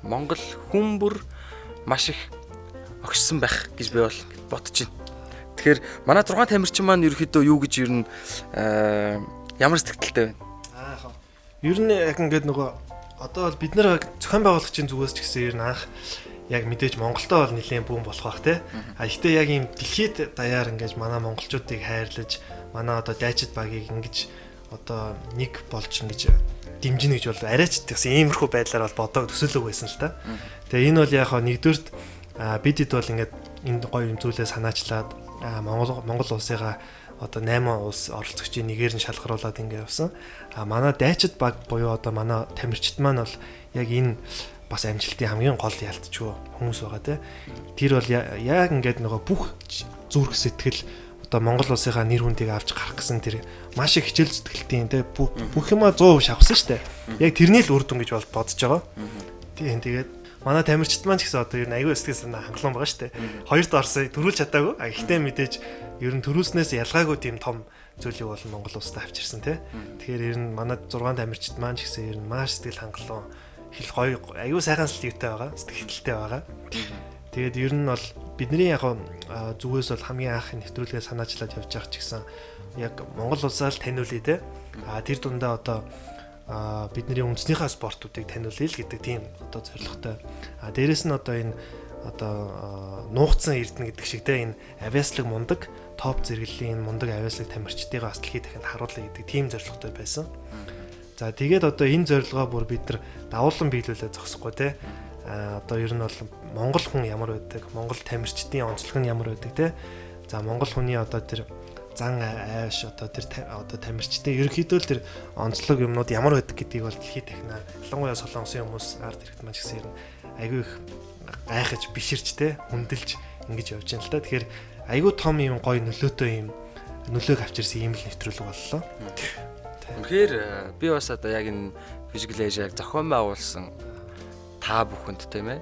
S1: Монгол хүн бүр маш их огшсон байх гэж би бол бодож байна. Тэгэхээр манай 6 тамирчин маань ерөөхдөө юу гэж ер нь ямар сэтгэлтэй байна?
S2: Ер нь яг ингээд нөгөө одоо бол бид нэр зохион байгуулагчийн зүгээс ч гэсэн ер нь анх яг мэдээж Монголтой бол нэлээд бүүн болох бах те. Гэхдээ яг ийм дэлхийд даяар ингээд манай монголчуудыг хайрлаж манай одоо дайчид багийг ингэж одоо нэг болж ингэж дэмжинэ гэж бол арайч гэсэн иймэрхүү байдлаар бол бодог төсөөлөг байсан л та. Тэгээ энэ бол яг нэгдүгürt бидэд бол ингээд энэ гоё юм зүйлээ санаачлаад Монгол улсыгаа одоо 8 улс оролцогчийн нэгээр нь шалгаруулад ингэ явсан. Манай дайчид баг буюу одоо манай тамирчид маань бол яг энэ бас амжилтын хамгийн гол ялцчгүй хүмүүс байгаа те. Тэр бол яг ингээд нөгөө бүх зүрх сэтгэл одоо Монгол улсынхаа нэр хүндийг авч гарах гэсэн тэр маш их хичээл зүтгэлтийн те бүх юма 100% шавсан штэ. Яг тэрний л үр дүн гэж бол бодож байгаа. Тийм тэгээд манай тамирчид маань ч гэсэн одоо ер нь аюу сэтгэл санаа хангалуун байгаа штэ. Хоёрт орсон төрүүлж чадаагүй. Гэхдээ мэдээж ер нь төрүүлснээс ялгаагүй тийм том зүйлийг бол Монгол улстай авчирсан те. Тэгэхээр ер нь манай 6 тамирчид маань ч гэсэн ер нь маш сэтгэл хангалуун хэл гоё аюу сайхан сэтгэлтэй байгаа. Сэтгэлтэй байгаа. Тэгээд ер нь бол бидний яг зүгээс бол хамгийн анх нэвтрүүлгээ санаачлаад явж байгаа ч гэсэн яг Монгол улсаа л таниулъя те. Тэр дундаа одоо бидний үндэснийхээ спортуудыг таниулъя л гэдэг тийм одоо зорилготой. Дээрэс нь одоо энэ одоо нуугдсан эрдэнэ гэдэг шиг те энэ авиаслаг мундаг топ зэрэглэлийн мундаг авиаслаг тамирчдыг бас дэлхийд дахинд харуулъя гэдэг тийм зорилготой байсан. За тэгээд одоо энэ зорилгоо бүр бид нар давуулан биелүүлээ зогсохгүй те. Одоо ер нь бол Монгол хүн ямар байдаг, Монгол тамирчдын онцлог нь ямар байдаг те. За Монгол хүний одоо тэр зан айш одоо тэр одоо тамирчдын ерөнхийдөө л тэр онцлог юмнууд ямар байдаг гэдгийг бол дэлхийд дахина ялангуяа солонгосын хүмүүс ард иргэд маань гэсэн юм айгүй их гайхаж биширч те хүндэлж ингэж явж байна л та. Тэгэхээр айгүй том юм гоё нөлөөтэй юм нөлөөг авчирсан юм л нэвтрүүлэг боллоо.
S1: Үнэхээр би бас одоо яг энэ Physical Asia-г зохион байгуулсан та бүхэнд тийм ээ.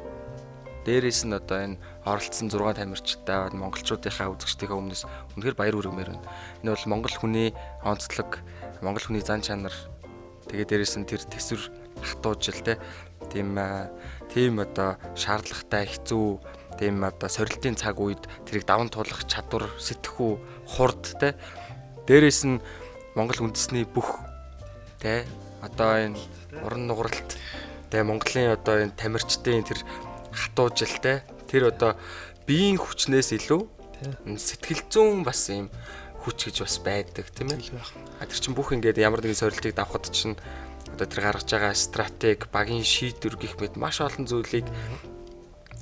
S1: Дээрээс нь одоо энэ оролцсон 6 тамирчтай монголчуудынхаа үзэгчдийнхээ өмнөөс үнэхээр баяр хүргэмээр байна. Энэ бол монгол хүний онцлог, монгол хүний зан чанар тэгээд дээрээс нь тэр төсвөр хатуужил тийм одоо шаардлагатай хэцүү тийм одоо сорилтын цаг үед тэрийг даван туулах чадвар, сэтгхүү, хурд дээрээс нь монгол үндэсний бүх одоо энэ уран нугаралт Монголын одоо энэ тамирчдын тэр хатуужил тэр одоо биеийн хүчнээс илүү сэтгэл зүйн бас юм хүч гэж бас байдаг тийм ээ. Тэр чинь бүх ингээд ямар нэгэн сорилтыг давхад чинь одоо тэр гаргаж байгаа стратеги, багийн шийдвэр гэх мэт маш олон зүйлийг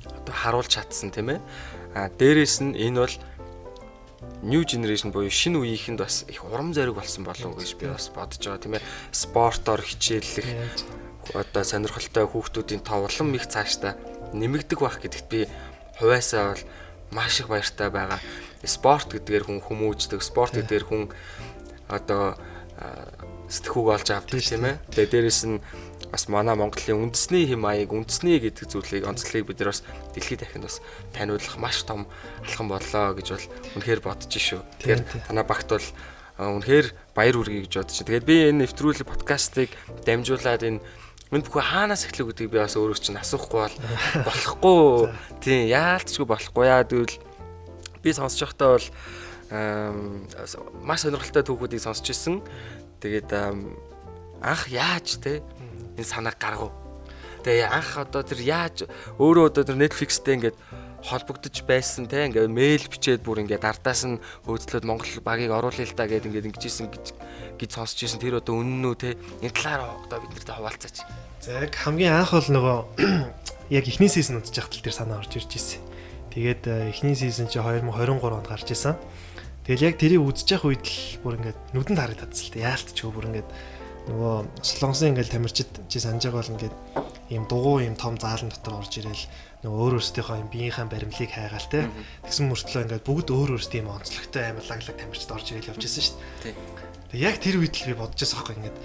S1: одоо харуулж чадсан тийм ээ. Дээрээс нь энэ бол new generation буюу шинэ үеийнхэнд бас их урам зориг болсон болов уу гэж би бас бодож байгаа тийм ээ. Спортоор хичээллэх одоо сонирхолтой хүүхдүүдийн тоо улам их цаашдаа нэмэгдэх байх гэдэгт би хувьяасаа бол маш их баяртай байгаа. Спорт гэдгээр хүн хүмүүждэг, спорт гэдгээр хүн одоо сэтгхүүг олж авдаг тийм ээ. Тэгээ дээрэс нь бас манай Монголын үндэсний хэм маяг, үндэсний гэдэг зүйлийг онцлогийг бид нар бас дэлхийд дахинд бас таниулах маш том алхам боллоо гэж бол үнэхээр бодож шүү. Тэгэхээр танаа багт бол үнэхээр баяр хүргэе гэж бодож. Тэгээд би энэ нэвтрүүлэг подкастыг дамжуулаад энэ бүхэн хаанаас эхлэх гэдгийг би бас өөрөө чинь асуухгүй болохгүй. Тийм яалтчгүй болохгүй яа гэвэл би сонсож байхдаа бол маш сонирхолтой түүхүүдийг сонсч ирсэн. Тэгээд анх яаж энэ санааг гаргав. Тэгээ анх одоо тэр яаж өөрөө одоо тэр Netflix-тэй ингээд холбогдож байсан ингээд мэйл бичээд бүр ингээд ардаас нь хөөцлөөд Монгол багийг оруулъя л да гэдэг ингээд ингэжсэн гэж сонсч ирсэн. Тэр одоо үнэн үү энэ талаар одоо бид нартай хуваалцаач.
S2: За яг хамгийн анх бол нөгөө яг эхний сизон үзэж байхад л тэр санаа орж ирж ирсэн. Тэгээд эхний сизон чи 2023 онд гарч ирсэн. Тэгэл яг тэрийг үзэж явах үед л бүр ингээд нүдэнд харагдчихсан л яалтчгүй бүр ингээд нөгөө солонгосын ингээд тамирчид чи санаж байгаа бол ингээд ийм дугуй ийм том заалан дотор орж ирээл нөгөө өөр өөрсдийнхөө юм биеийнхээ баримлыг хайгаал тэгсэн мөртлөө ингээд бүгд өөр өөрсдийн юм онцлогтой амар лаглаг тамирчид орж ирээл явж ирсэн шүү дээ. Тэг яг тэр үед л би бодож байсан байхгүй ингээд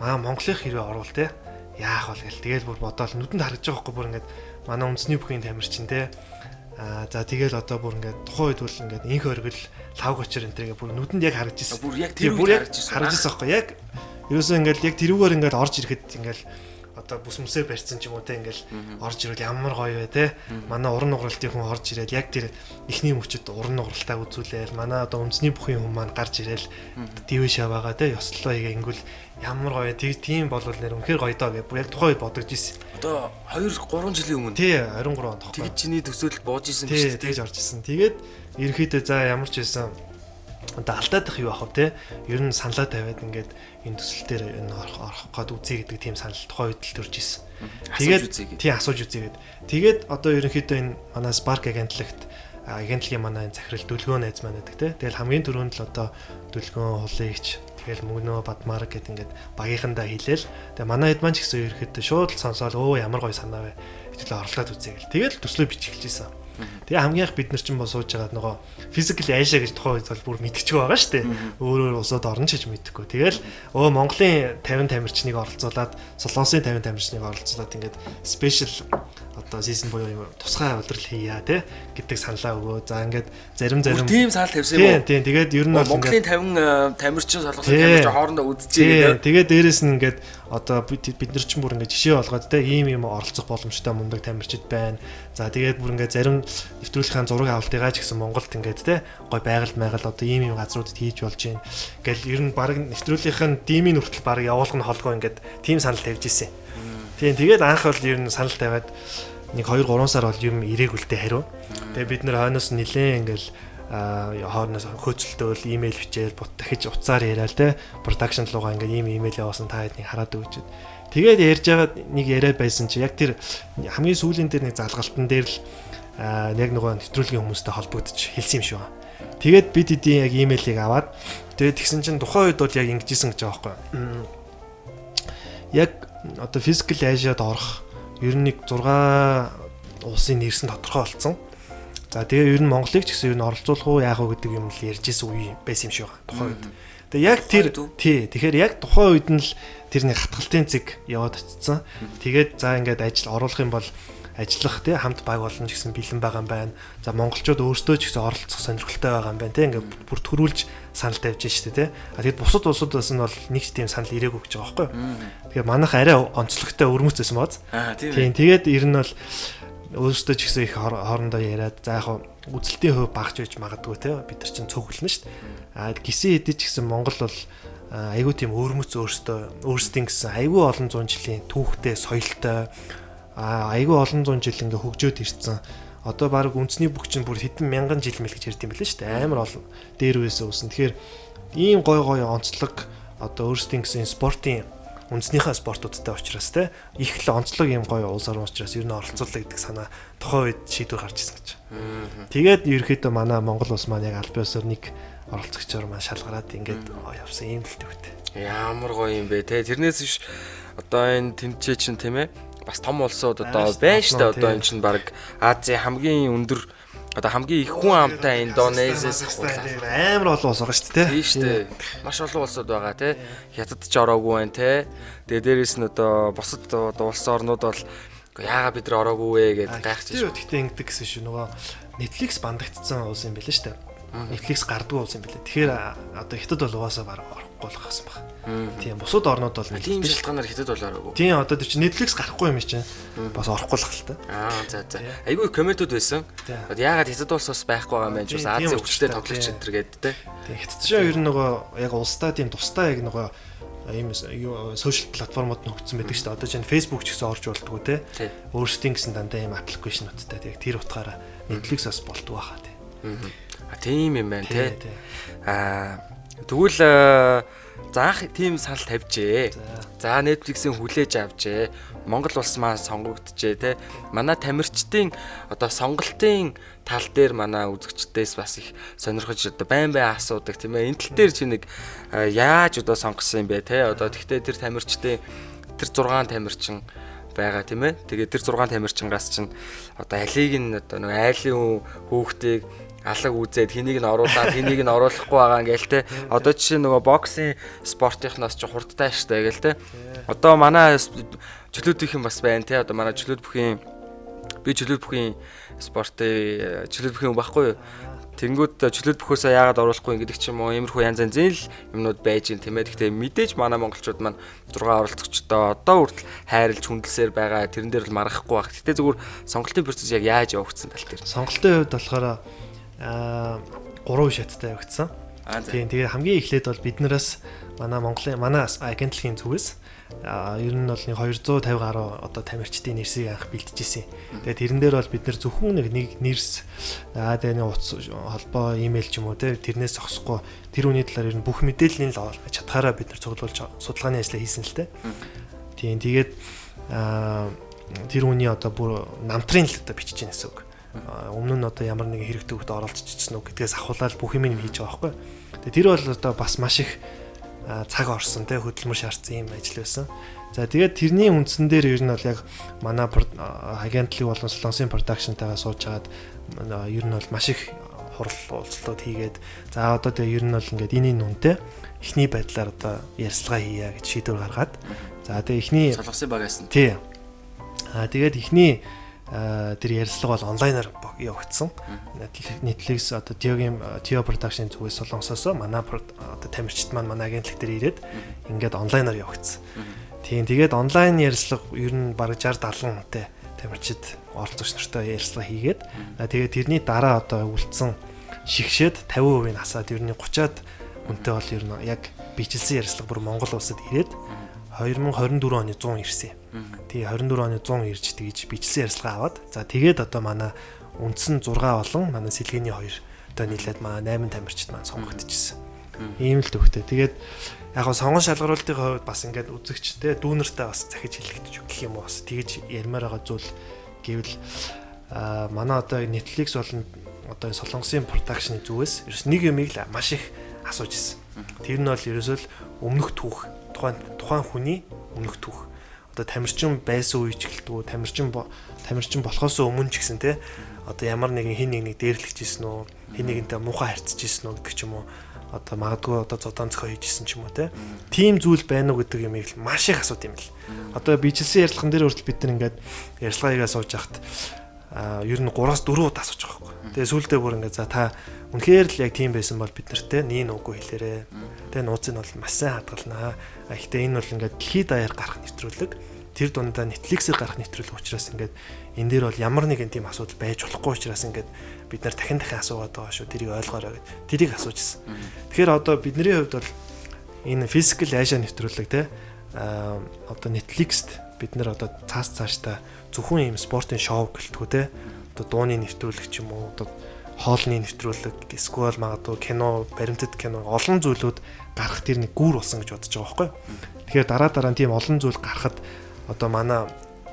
S2: Монголын хэрвээ орвол яах вэ гэл тэгэл бүр бодоол нүдэнд харагдаж байгаа байхгүй бүр ингээд манай үндэсний бүхний тамирчин за тэгэл одоо бүр ингээд тухайн үед бол ингээд инх оргил лав гочор энэ тэргээ бүр нүдэнд яг харагдаж ирсэн.
S1: Бүр яг тэр үед
S2: харагдаж байгаа байхгүй яг ерөөсөө ингээд яг тэрүүгээр ингээд орж ирэхэд ингээд одоо бүс мүсээр барьсан ч юм уу ингээл орж ирвэл ямар гоё вэ манай уран нугаралтын хүн орж ирээд яг тэр ихний мөчөд уран нугаралтаа үзүүлээл манай одоо үндэсний бүхний хүн маань гарч ирээл дивэ шаваага ёслоо игээ ингүүл ямар гоё тийм болвол нэр үнэхээр гоё доо гэж яг тухайн үед бодож ирсэн.
S1: Одоо 2-3 жилийн өмнө
S2: 23 онд тоххой.
S1: Тэгж чиний төсөөлөл бууж исэн биш үү?
S2: Тэгж орж исэн. Тэгээд ерөөхдөө за ямар ч байсан одоо алдаадах юу ах вэ ер нь саналаа тавиад ингээд энэ төсөл дээр энэ орох гээд үзье гэдэг тийм санал тухайн үед л төрж исэн. Тэгээд асууж үзье гэдэг. Тэгээд одоо ерөнхийдөө энэ манай Spark агентлагт агентлагийн манай захирал Дүлгөө найз маань байдаг те. Тэгэл хамгийн түрүүнд л одоо Дүлгөө хулыгч тэгэл мөгнөө бадмаар гэд ингээд багийнхандаа хэлээл. Тэгээ манай хэд маань ч гэсэн ерөөхдөө шууд л сонсоол ямар гоё санаа вэ. Хэтэл орлоод үзье гэл. Тэгэл төслөө бичих хэлжсэн. Тэгээ хамгийн их бид нар чинь бо сууж байгаа нөгөө физикал Аашаа гэж тухайн үед бол бүр мэдчихгүй байгаа шүү дээ. Өөрөөр усууд орно ч гэж мэдэхгүй. Тэгэл Монголын 50 тамирчныг оролцуулаад, Солонгосын 50 тамирчныг оролцуулаад ингээд спешиал одоо season буюу юм тусгай удирдал хийя те гэдэг саналаа өгөө. За ингээд зарим
S1: тийм санал тавьсан юм уу?
S2: Тийм. Тэгээд ер нь бол
S1: Монголын 50 тамирчин Солонгосын тамирчин хоорондоо үзчихээ гэдэг.
S2: Тэгээд дээрэс нь ингээд одоо бид нар чинь бүр ингээд жишээ болгоод те ийм юм оролцох боломжтой мундаг тамирчид байна. За тэгээд бүр ингээд зарим нэвтрүүлгийн зураг авалтыгаа ч гэсэн Монголд ингээд те гой байгаль одоо ийм юм газруудад хийж болж байна. Ингээл ер нь баг нэвтрүүлгийнхэн димийн хүртэл баг явуулах нь холгоо ингээд тийм санал тавьж ирсэн. Тийм тэгээд анх бол ер нь санал тавиад нэг 2 3 сар бол юм ирээгүй хариу. Тэгээд бид нэр хойноос нилээн ингээл хоороноос хөөцөлтөөл имэйл бичээл дахиж утсаар яриад те продакшн руугаа ингээд ийм имэйл явуулсан та хэдний хараад өгч. Тэгээд ярьж байгаа нэг яриад байсан чи яг тэр хамгийн сүүлийн дээр нэг залгалтан дээр л яг нөгөө нэвтрүүлгийн хүмүүстэй холбогдож хэлсэн юм шиг байна. Тэгээд бид эдийн яг имэйлийг аваад тэгээд тэгсэн чинь тухайн үед бол яг ингэжсэн гэж байгаа байхгүй. Яг одоо физикал Азиад орох ер нь нэг 6 улсын нэрсэн тодорхой болсон. За тэгээ ер нь Монголыг ч гэсэн ер нь оролцуулах уу яах уу гэдэг юм л ярьж исэн үе байсан юм шиг байна тухайн үед. Тэгээ яг тэр тэгэхээр яг тухайн үед нь л тэр нэг хатгалтын зэг яваад очсон. Тэгээд за ингээд ажил оруулах юм бол ажиллах тий хамт баг болно ч гэсэн бэлэн байгаа юм байна. За монголчууд өөрсдөө ч гэсэн оролцох сонирхолтой байгаа юм байна тий ингээд бүр төрүүлж санал тавьж штэ тий. Тэгээд бусад улсуудаас нь бол нэг тийм санал ирээгүй гэж байгаа байхгүй юу. Тэгэхээр манайх арай онцлогтой өрмөцсөн бааз. Тийм тэгээд ер нь бол өөрсдөө ч гэсэн их хоорондоо яриад за яг үзэлтийн хөв багч байж магадгүй тий бид нар чинь цөөхөлнө штэ. Гисэн хэдий ч гэсэн Монгол бол айгүй тийм өрмөц өөрсдийн гэсэн айгүй олон зуун жилийн түүхтэй соёлтой айгүй олон зуун жил ингээ хөгжөөд ирсэн. Одоо баг үндэсний бүх чинь бүр хэдэн мянган жил мэл гэж ярьд юм байна шүү дээ. Амар олон дээр үесээ үсэн. Тэгэхээр ийм гой онцлог одоо өөрсдийн гэсэн спортын үндэснийхээ спортуудтай уучраас те их л онцлог ийм гой улс орн уучраас ер нь оролцуулах гэдэг санаа тухайн үед шийдвэр гарч ирсэн гэж. Тэгээд ерөөхдөө манай Монгол улс маань яг аль биесээр нэг оролцогчоор маань шалгараад ингээд явсан юм л төвтэй.
S1: Ямар гоё юм бэ те. Тэрнээс биш одоо энэ тэнцээ чинь тийм ээ бас том улсууд одоо байна штэ одоо энэ чинь баг Азийн хамгийн өндөр одоо хамгийн их хүн амтай Индонезиас ахуулаад
S2: амар олон улс байгаа штэ тий.
S1: Тийм штэ. Маш олон улсууд байгаа тий. Хятад ч ороогүй байна тий. Тэгээ дээрэс нь одоо бусад улс орнууд бол яагаад бид нар ороогүй вэ гэдээ гайхаж
S2: байна. Тэгтээ ингэдэг гэсэн шүү нөгөө Netflix бандагдсан улс юм билээ штэ. Netflix гардгүй улс юм билээ. Тэгэхээр одоо хятад бол угаасаа баг орохгүй болох гэсэн баг. Тийм бусад орнууд бол
S1: тийм шалтгаанаар хятад болоороогүй.
S2: Тийм одоо тэр чинь Netflix гарахгүй юм чинь бас орохгүй л хэл та.
S1: За. Айгүй комментүүд байсан. Яагаад хятад улс бас байхгүй байгаа юм бэ? Жус Азийн хүчтэй тоглогч энэ төр гэдэг те.
S2: Тийм хятад ч ер нь нөгөө яг улстай тийм тустай яг нөгөө ийм сошиал платформуд нөхцсөн байдаг шүү дээ. Одоо чинь Facebook ч гэсэн орж болдгоо те. Өөрсдийн гэсэн дандаа ийм аппликейшнуудтай тийм тэр утгаараа Netflix бас болдгоо хаа тийм.
S1: Тийм юм байна те. Тэгвэл заах тийм санал тавьжээ. За Netflix-ийн хүлээж авчээ. Монгол улс маань сонгогдчихэ те. Манай тамирчдын одоо сонголтын тал дээр манай үзэгчдээс бас их сонирхож одоо байн асуудаг тийм ээ. Энэ тал дээр чи нэг яаж одоо сонгосон юм бэ те. Одоо тэгтээ тэр тамирчдын тэр 6 тамирчин байгаа тийм ээ. Тэгээд тэр 6 тамирчингаас чинь одоо алийг нь одоо нэг айлын хүүхдийг алаг үзээд хэнийг нь оруулаад хэнийг нь оруулахгүй байгаа ингээл те. Одоо жишээ нөгөө боксing спортынхноос ч хурдтай штэ гээл те. Одоо манай чөлөөтийнхэн бас байна те. Одоо манай чөлөөт бүхийн спортын чөлөөт бүхийн байхгүй юу? Тэнгүүд чөлөөт бөхөөсөө яагаад оруулахгүй гэдэг ч юм уу иймэрхүү янз янзын л юмнууд байж гин тийм ээ. Гэхдээ мэдээж манай монголчууд маань 6 оролцогчдоо одоо хүртэл хайрлж хүндэлсээр байгаа. Тэрэн дээр л маргахгүй баг. Гэхдээ зүгээр сонголтын процесс яг яаж явагдсан тал дээр.
S2: Сонголтын хувьд болохоор 3 шаттай явагдсан. Тийм тэгээ хамгийн эхлээд бол биднээс манай агентлагийн зүгээс ер нь бол 250 гаруй одоо тамирчдын нэрсийг анх бэлтжижсэн. Тэгээ тэрэн дээр бол бид нэр зөвхөн нэг нэрс тэгээ нэг утас холбоо имэйл ч юм уу тэрнээс зогсохгүй тэр үний талаар ер нь бүх мэдээллийн л чадхаараа бид нар цуглуулж судалгааны ажлаа хийсэн л дээ. Тийм тэгээд тэр үний одоо бүр намтрын л одоо бичиж гэнэ гэсэн үг. өмнө нь одоо ямар нэгэн хэрэг төвөгт оролцчихсон уу гэдгээс ахуулаад бүх юм хийж байгаа байхгүй. Тэгээ тэр бол одоо бас маш их цаг орсон те хөдөлмөр шаардсан юм ажил байсан. За тэгээд тэрний үндсэн дээр ер нь бол яг манай агентлаг болон Солонгосын продакшнтайгаа сууж хагаад ер нь бол маш их хурал уулзлууд хийгээд за одоо тэгээ ер нь бол ингээд энэ үнэтэй эхний байдлаар одоо ярилцлага хийя гэж шийдвэр гаргаад за тэгээ эхний
S1: Солонгосын багаас нь
S2: тий. Тэгээд эхний тэр ярилцлага бол онлайнаар явагдсан. Netflix одоо Tio production зүгээс Солонгосоос манай одоо тамирчид маань манай агентлаг дээр ирээд ингээд онлайнаар явагдсан. Тийм тэгээд онлайн ярилцлага ер нь бараг 60-70 хүнтэй тамирчид оролцогч нартай ярилцлага хийгээд тэгээд тэрний дараа одоо үлдсэн шигшээд 50% нь асаад ер нь 30-аад хүнтэй бол ер нь яг бичлсэн ярилцлага бүр Монгол улсад ирээд 2024 оны 100 ирсэн. Тэгээ 24 оны 100 ирж тэгж бичлсэн ярилцлага аваад за тэгээд одоо манай үндсэн 6 болон манай сэлгээний 2 одоо нийлээд манай 8 тамирчид маань сонгогдчихсэн. Ийм л төвхтэй. Тэгээд яг гоо сонгон шалгаруулалтын хувьд бас ингээд үзэгчтэй дүүнертэй бас захиж хэлэгдэж гэх юм уу бас тэгж ярмаар байгаа зүйл гэвэл манай одоо Netflix болон одоо Солонгосын продакшны зүгээс ерөөс нэг юмыг л маш их асууж ирсэн. Тэр нь бол ерөөсөө л өмнөх түүх тухайн хүний өмнөх түүх. Одоо тамирчин байсан үеч гэлтгүү тамирчин болохоос өмнө ч гэсэн те одоо ямар нэгэн хин нэг дээрлэгч ийсэн үү хин нэгэнтэй муухай харьцаж ийсэн үү гэдэг ч юм уу одоо магадгүй одоо зодон зохио хийжсэн ч юм уу те тийм зүйл байна уу гэдэг юмыг л маш их асууд юм л. Одоо бичлсэн ярилцлаган дээр хүртэл бид нар ингээд ярилцлагаагаа сууж яхад ер нь 3-4 удаа асууж байгаа байхгүй. Тэгээ сүүлдээ бүр ингээд за та үнэхээр л яг тийм байсан бол бид нарт те нийн үгүй хэлээрээ. Тэгээ нууцыг бол маш сайн хадгалнаа. Гэхдээ энэ бол ингээд дэлхийд даяар гарах нэвтрүүлэг. Тэр дундаа Netflix-ээр гарах нэвтрүүлэг учраас ингээд энэ дээр бол ямар нэгэн тийм асуудал байж болохгүй учраас ингээд бид нар дахин асуугаад байгаа шүү. Тэрийг ойлгоорой гэд. Тэрийг асуужсэн. Тэгэхээр одоо бидний хувьд бол энэ Physical Asia нэвтрүүлэг те одоо Netflix-т бид нар одоо цаашдаа зөвхөн ийм спортын шоу гэлтгүү те одоо дууны нэвтрүүлэг ч юм уу одоо хоолны нэвтрүүлэг эсвэл магадгүй кино баримтат кино олон зүйлүүд гарах тэр нэг гүүр болсон гэж бодож байгаа байхгүй. Тэгэхээр дараа нь тийм олон зүйл гарахад одоо манай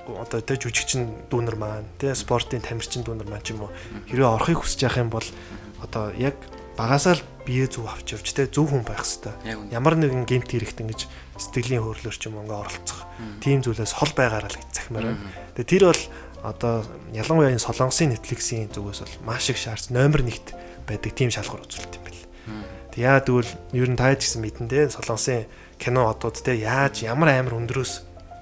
S2: одоо тэ жүжигчин дүүнер маань тэ спортын тамирчин дүүнер маань ч юм уу хэрвээ орохыг хүсэж явах юм бол одоо яг багасаа л бие зүв авч явж тэ зөв хүн байх хэвээр. Ямар нэгэн гэмт хэрэгт ингэж сэтгэлийн хөөрлөөр ч юм ингээ оролцох. Тийм зүйлээс хол байгаараа л гэж захимаар байна. Тэгээ тэр бол одоо ялангуяа энэ Солонгосын Netflix-ийн зүгээс бол маш их шаарц номер 1-т байдаг тийм шалгуур үзүүлэлт юм байна. Тэг яа тэгвэл ер нь таад гэсэн мэдэн тэ Солонгосын кино одууд тэ яаж ямар амар өндрөөс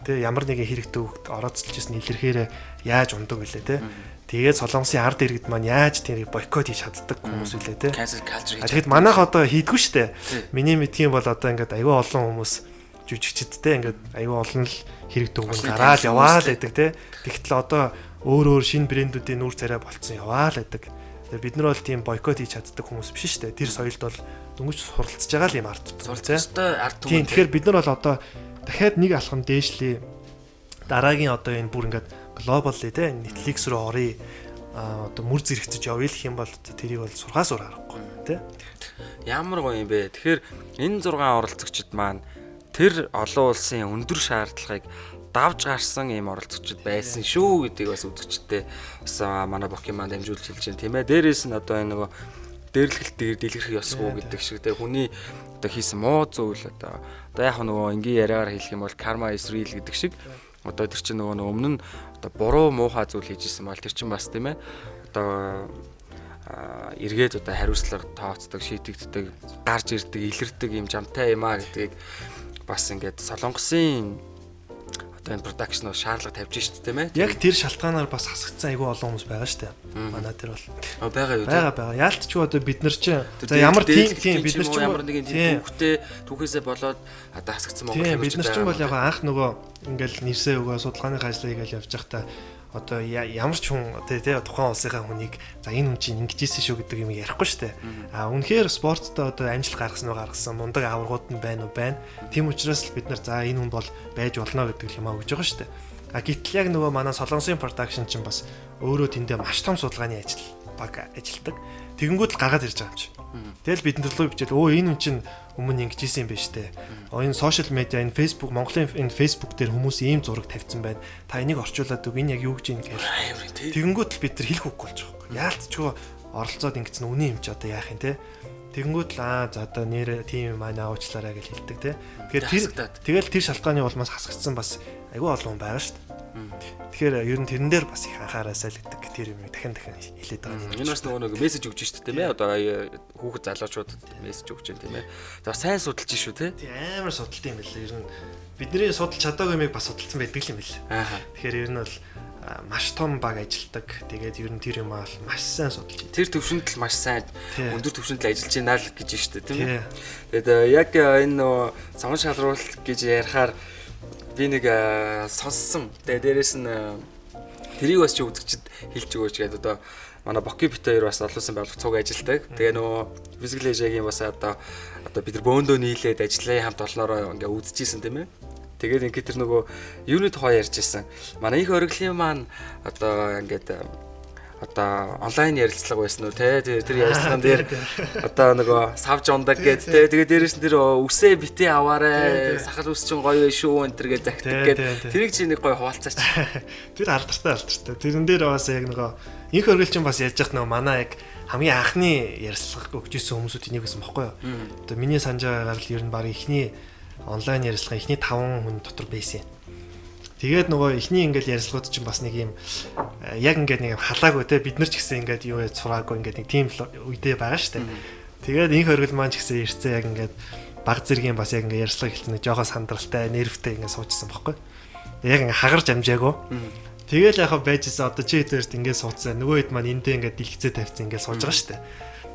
S2: тэ ямар нэгэн хэрэг төвөгт орооцолж ирсэн илэрхээрээ яаж ундаг вүлээ тэ. Тэгээд Солонгосын ард иргэд маань яаж тэрийг бойкот хийж чаддаг хүмүүс үлээ те.
S1: Cancel culture хийж.
S2: Тэгэхэд манайх одоо хийдгүү штэ. Миний мэдхийн бол одоо ингээд аюу олон хүмүүс жүжигчдтэй ингээд аюу олон л хэрэг төвгөн гараал яваал байдаг те. Тэгтэл одоо өөр шинэ брэндүүдийн нүүр царай болцсон яваал байдаг. Тэгээд бид нар бол тийм бойкот хийж чаддаг хүмүүс биш штэ. Тэр соёлд бол дөнгөж суралцж байгаа л юм ард.
S1: Суралцтай ард түмэн.
S2: Тийм тэгэхээр бид нар бол одоо дахиад нэг алхам дээшлээ. Дараагийн одоо энэ бүр ингээд глобалли те Netflix руу оръё одоо мөр зэрэгцэж явъя гэх юм бол тэрийг бол сургаас уур харахгүй те.
S1: Ямар гоё юм бэ. Тэгэхээр энэ 6 оролцогчид маань тэр олон улсын өндөр шаардлагыг давж гарсан ийм оролцогчид байсан шүү гэдгийг бас үзэгчтэй бас манай Бокиман дамжуулж хэлж байна тийм ээ. Дээрээс нь одоо энэ нөгөө дээрлэхэлт дэлгэрэх ёсгүй гэдэг шиг те хүний одоо хийсэн муу зүйл одоо яг нөгөө энгийн яриагаар хэлэх юм бол karma is real гэдэг шиг одоо тэр чинь нөгөө өмнө нь одоо буруу муухай зүйл хийжсэн бол тэр чинь бас тийм ээ одоо эргээд одоо хариуцлага тооцдог, шийтэгддэг, гарч ирдэг, илэрдэг юм жамтай юм а гэдгийг бас ингээд Солонгосын одоо энэ продакшн шаардлага тавьж шít тийм ээ.
S2: Яг тэр шалтгаанаар бас хасагдсан айгүй олон хүмүүс байгаа шүү дээ. Манай тэр бол
S1: байгаа юу?
S2: Байгаа. Яалтчгүй одоо бид нар чинь за ямар тийм бид нар чинь
S1: ямар нэгэн тийм түүхээсээ болоод одоо хасагдсан Монгол
S2: бид нар чинь бол яг анх нөгөө ингээл нэрсээ өгөө судалгааны ажлыг ингээл явж байхдаа одоо ямар ч хүн тий тухайн улсынхаа хүнийг за энэ хүн чинь ингэж ийсэн шүү гэдэг юм ярихгүй шүү дээ. Үнэхээр спорттой одоо амжилт гаргасан мундаг аваргууд нь байна уу байна. Тийм учраас л бид нар за энэ хүн бол байж болно гэдэг юм аа өгж байгаа шүү дээ. Гэтэл яг нөгөө манай Солонгосын продакшн чинь бас өөрөө тэндээ маш том судалгааны ажил баг ажилдаг. Тэгэнгүүт л гаргаад ирж байгаа юм чи. Тэгэл бид төлөв бичээд энэ хүн чинь өмнө ингэж исэн юм байна штэ. Энэ сошиал медиа энэ Facebook Монголын энэ Facebook дээр хүмүүс ийм зураг тавьсан байна. Та энийг орчуулад үг энэ яг юу гэж юм гээл. Тэгэнгүүт л бид нар хэлэх үгүй болж байгаа юм. Яалтчгүй оролцоод ингэсэн үнэн юм чи одоо яах юм те. Тэгэнгүүт л за одоо нэр тийм маань аавчлаараа гэж хэлдэг те. Тэгэхээр тэр шалтгааны улмаас хасагдсан бас айгүй олон хүн байгаа штэ. Тэгэхээр ер нь тэрэн дээр бас их анхаараасаа л гэдэг тэр юм дахин хэлээд байгаа юм.
S1: Энэ бас нөгөө мессеж өгч шүү дээ тийм ээ. Одоо хүүхэд залуучуудад мессеж өгч юм тийм ээ. За сайн судалж шүү те.
S2: Тий амар судалт юм билээ. Ер нь бидний судалж чадаагүй юмыг бас судалсан байдаг юм билээ. Тэгэхээр ер нь бол маш том баг ажилтдаг. Тэгээд ер нь тэр юм аа маш сайн судалж байна.
S1: Тэр төвшөнд л маш сайн өндөр төвшөнд л ажиллаж байна л гэж шүү дээ тийм ээ. Тэгээд яг энэ нөгөө сонгон шалруулалт гэж ярихаар би нэг сонссон. Тэгээд дээрэс нь тэрийг бас чи үзэгчд хэлж өгөөч гэдэг одоо манай Боки бит хоёр бас олонсын байгууллага цуг ажилдаг. Тэгээ нөгөө Physical Asia-гийн бас одоо бид нар бөөндөө нийлээд ажиллая хамт олноороо ингээ үзчихсэн тийм ээ. Тэгээд ингээд тэр нөгөө юуны тухай ярьжсэн. Манай их ориглын маань одоо ингээд одоо онлайн ярилцлага байсан уу те тэр ярилцлаган дээр одоо нөгөө савж ундаг гэд те тэгээд дээрээс нь тэр үсээ битээ аваарай сахал үс чинь гоё шүү энэ төр гэж загтдаг гэд тэрийг чи нэг гоё хуваалцаач.
S2: Тэр алдартай. Тэрэн дээр бас яг нөгөө инх оргил чинь бас яаж яах нөгөө манай яг хамгийн анхны ярилцлага өгчээсэн хүмүүсүүд энийг байсан бохгүй юу. Одоо миний санаж байгаагаар л ер нь баг ихний онлайн ярилцлага ихний 5 хүн дотор байсан. Тэгээд нөгөө ихний ингээл ярилцлагууд чинь бас нэг юм яг ингээд нэг халаагүй те бид нар ч гэсэн ингээд юу яа цураагүй ингээд нэг тийм үедээ байгаа штэ. Тэгээд инх оргил маань ч гэсэн ирцээ яг ингээд баг зэргийн бас яг ингээд ярилцлага хэлсэн нэг жоохон сандралтай, нервтэй ингээд суучсан байхгүй. Яг ингээд хагарч амжаагүй. Тэгэл яхаа байжсэн одоо чи хэдээрт ингээд суудсан. Нөгөө хэд маань эндээ ингээд дэлгэцээ тавьсан ингээд сууж байгаа штэ.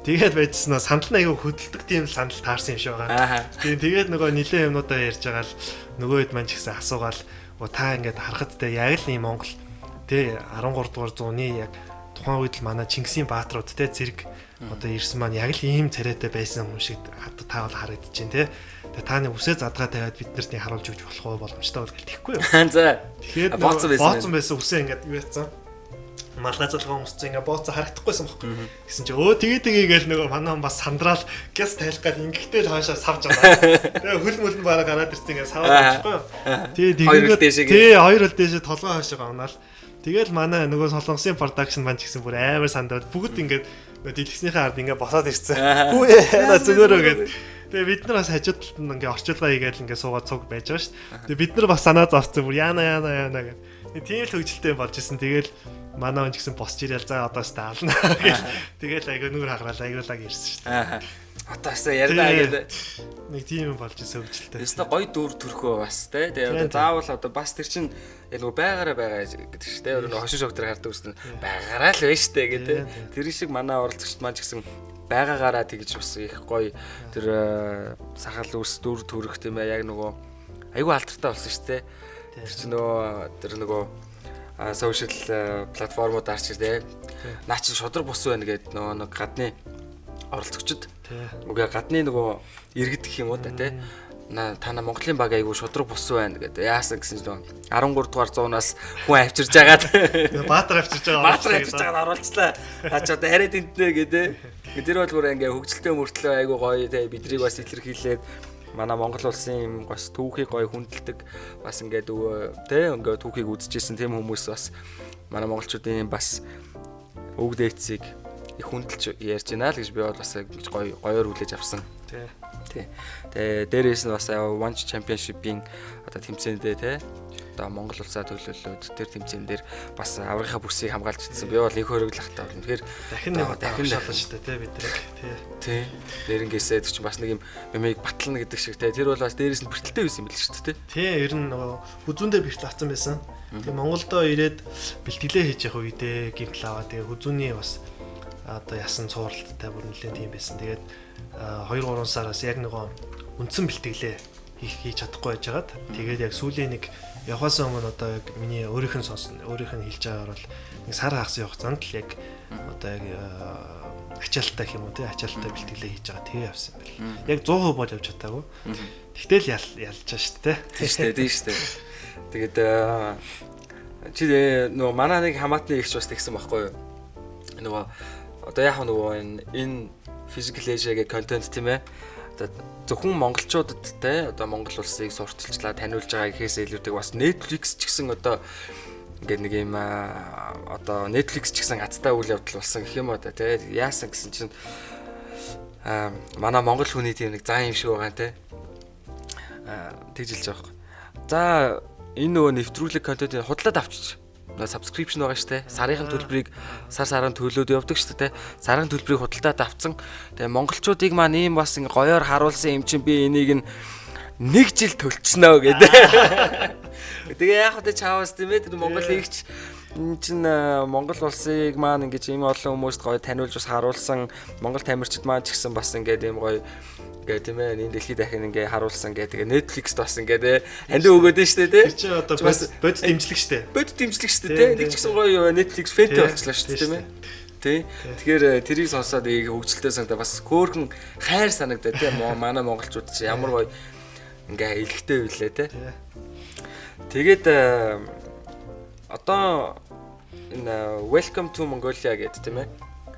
S2: Тэгээд байжснаа сандал нь аягүй хөдөлдөг тийм сандал таарсан юм шиг байгаа. Тэгээд нөгөө нилээ юмнуудаа ярьж байгаа л нөгөө хэд маань ч гэсэн асуугаал та ингээд харахад те яг л ийм Монгол те 13 дугаар зууны яг тухайн үед л манай Чингисийн бааtruуд те зэрэг одоо ирсэн маань яг л ийм царайтай байсан хүн шиг та бол харагдаж байна те. Тэгээ та нэг үсээ задгаа тавиад бид нарт харуулж өгч болох боломжтой бол гэл тэхгүй юу.
S1: За.
S2: Тэгэхээр бооцсон байсан үсээ ингээд юу яцсан. Малгай залгаа өмссөн ингээ бооцоо харагдахгүйсэн байхгүй. Гэсэн чи тэгээ гээл нөгөө манай бас сандраал гяс тайлах гал ингэхдээ л хаашаа савж байгаа. Тэгээ хөл мөлн бараа гараад ирсэн ингээ саваад байхгүй юу. Тэгээ хоёр хөл дээшээ толгой хаашаа гавнаал. Тэгэл манай нөгөө солонгосын production маань ч гэсэн бүр амар сандаад бүгд ингээ дэлгэснийхээ ард ингээ босоод ирсэн. Хүү яа зүгөөрөө гэдэг. Тэгээ бид нар бас хажууд талд нь ингээ орчуулга хийгээл ингээ суугаад цуг байж байгаа шүү дээ. Тэгээ бид нар бас санаа зовцсон бүр яана гэдэг. Тийм л хөвгөлтэй болж исэн. Тэгэл манай хүн ч гэсэн босч ирээл за одоо сте ална гэл. Тэгэл айгаа нүр хагараал аюулаг ирсэн шүү дээ.
S1: Отоосоо ярьдаа гэдэг.
S2: Нэг тийм юм болж исэн хөвгөлтэй.
S1: Яста гоё дүр төрхөө бас те. Тэгээ заавал одоо бас тэр чин нөгөө байгаараа байгаа гэдэг шүү дээ. Өөрөө хошин шогтөр гардаг үстэн байгаараа л байна штэ гэдэг. Тэр шиг манай оролцогчд маань ч гэсэн байгаагаараа тэгж бас их гоё тэр сахал үс дүр төрөх тийм ээ яг нөгөө айгүй алдартай болсон шүү дээ. Тэр чинь нөгөө сошиал платформуд арч тий. Наа чи шодрог бус байна гэд нөгөө гадны оролцогчд. Үгүй гадны нөгөө иргэдэх юм уу та тий. Та Монголын баг айгуу шодрог бус байна гэд яасан гэсэн чинь 13 дугаар зуунаас хүн авчирж байгаад
S2: Баатар авчирж
S1: байгаад оруулцлаа. Та ч одоо хараад энтнэ гэдэг. Тэр бол бүр ингээ хөгжилтэй мөртлөө айгуу гоё тий бидрийг бас илэрхийлээд манай Монгол улсын юм бас түүхийг гоё хүндэлдэг бас ингээд тий ингээд түүхийг үзчихсэн тийм хүмүүс бас манай монголчуудын бас өг дээцийг их хүндэлж ярьж байна л гэж би бол бас гоёор хүлээж авсан. Тий. Тэгээ дээрээс нь бас One Championship-ийн одоо тэмцээндээ тий одоо Монгол улсаа төлөөлөөд тэр тэмцээн дээр бас аврагынхаа бүсийг хамгаалж ирсэн. Би бол их хөрөглөхтэй байна. Тэгэхээр
S2: дахин шалгаж штэ тий бид нар
S1: тий. Нэрнгээсээ тэр чинь бас нэг юм ямиг батлна гэдэг шиг тий. Тэр бол бас дээрээс нь бэртэлтэй байсан юм биш үү тий.
S2: Тий, ер нь нөгөө хүзүүндээ бэртэл авсан байсан. Тэгээ Монголдо ирээд бэлтгэлээ хийж явах үедээ гимтэл аваа. Тэгээ хүзүүний бас одоо ясан цууралттай бүр нэлээд тийм байсан. Тэгээд 2-3 сараас яг нөгөө үндсэн бэлтгэлээ хийж чадахгүй байжгаад тэгээд яг сүүлийн нэг явахаас өмнө одоо яг миний өөрийнх нь хэлж байгаагаар бол нэг сар хагас хугацаанд л яг одоо яг ачаалттай юм уу тий ачаалттай бэлтгэлээ хийж байгаа тэгээ явсан юм байна. Яг 100% бол явж чадаагүй. Тэгтэл ялж байгаа шүү дээ.
S1: Тийм шүү дээ. Тэгээд чи нөгөө манай нэг хамаатны ихч бас тэгсэн байхгүй юу? Нөгөө одоо яг нөгөө энэ Physical Asia-гийн контент тийм ээ. Одоо зөвхөн монголчуудад те одоо Монгол улсыг сурталчлаа таниулж байгаа гэхээс илүүтэйг бас Netflix ч гэсэн одоо ингээд нэг юм одоо Netflix ч гэсэн азтай үйл явдал болсон гэх юм уу та те яасан гэсэн чинь манай монгол хүний тийм нэг зан юм шиг байгаа те тэгжилж байгаа юм. За энэ нөгөө нэвтрүүлэг контентыг худлаад авчиж subscription байгаа штэ. Сарын төлбөрийг сар-сараар төлөөд явдаг штэ те. Сарын төлбөрийг худалдаад авцсан. Тэгээ монголчуудыг маань ийм бас ингээ гоёор харуулсан юм чинь би энийг нэг жил төлчихнөө гэдэг. Тэгээ яг хөтэ чаавас тийм ээ тэр монгол нэгч энэ чинь монгол улсыг маань ингээ ийм олон хүмүүст гоё таниулж бас харуулсан. Монгол тамирчид маань ч гэсэн бас ингээ ийм гоё гэ тийм ээ энэ дэлхийд дахин ингээ харуулсан гэ тэгээ Netflix-д бас ингээ ханд өгөөд нь штэ тий.
S2: Чи одоо бод дэмжлэг штэ.
S1: Бод дэмжлэг штэ тий. Нэг ч гэсэн гоё Netflix фэнтэй болчихлоо штэ тийм ээ. Тий. Тэгэхээр тэрийг сонсоод хөгжилтэй санагдаа бас хөөрхөн хайр санагдаа тий. Манай монголчууд чи ямар гоё ингээ илгэхтэй байлээ тий. Тэгээд одоо энэ Welcome to Mongolia гэдэг тийм ээ.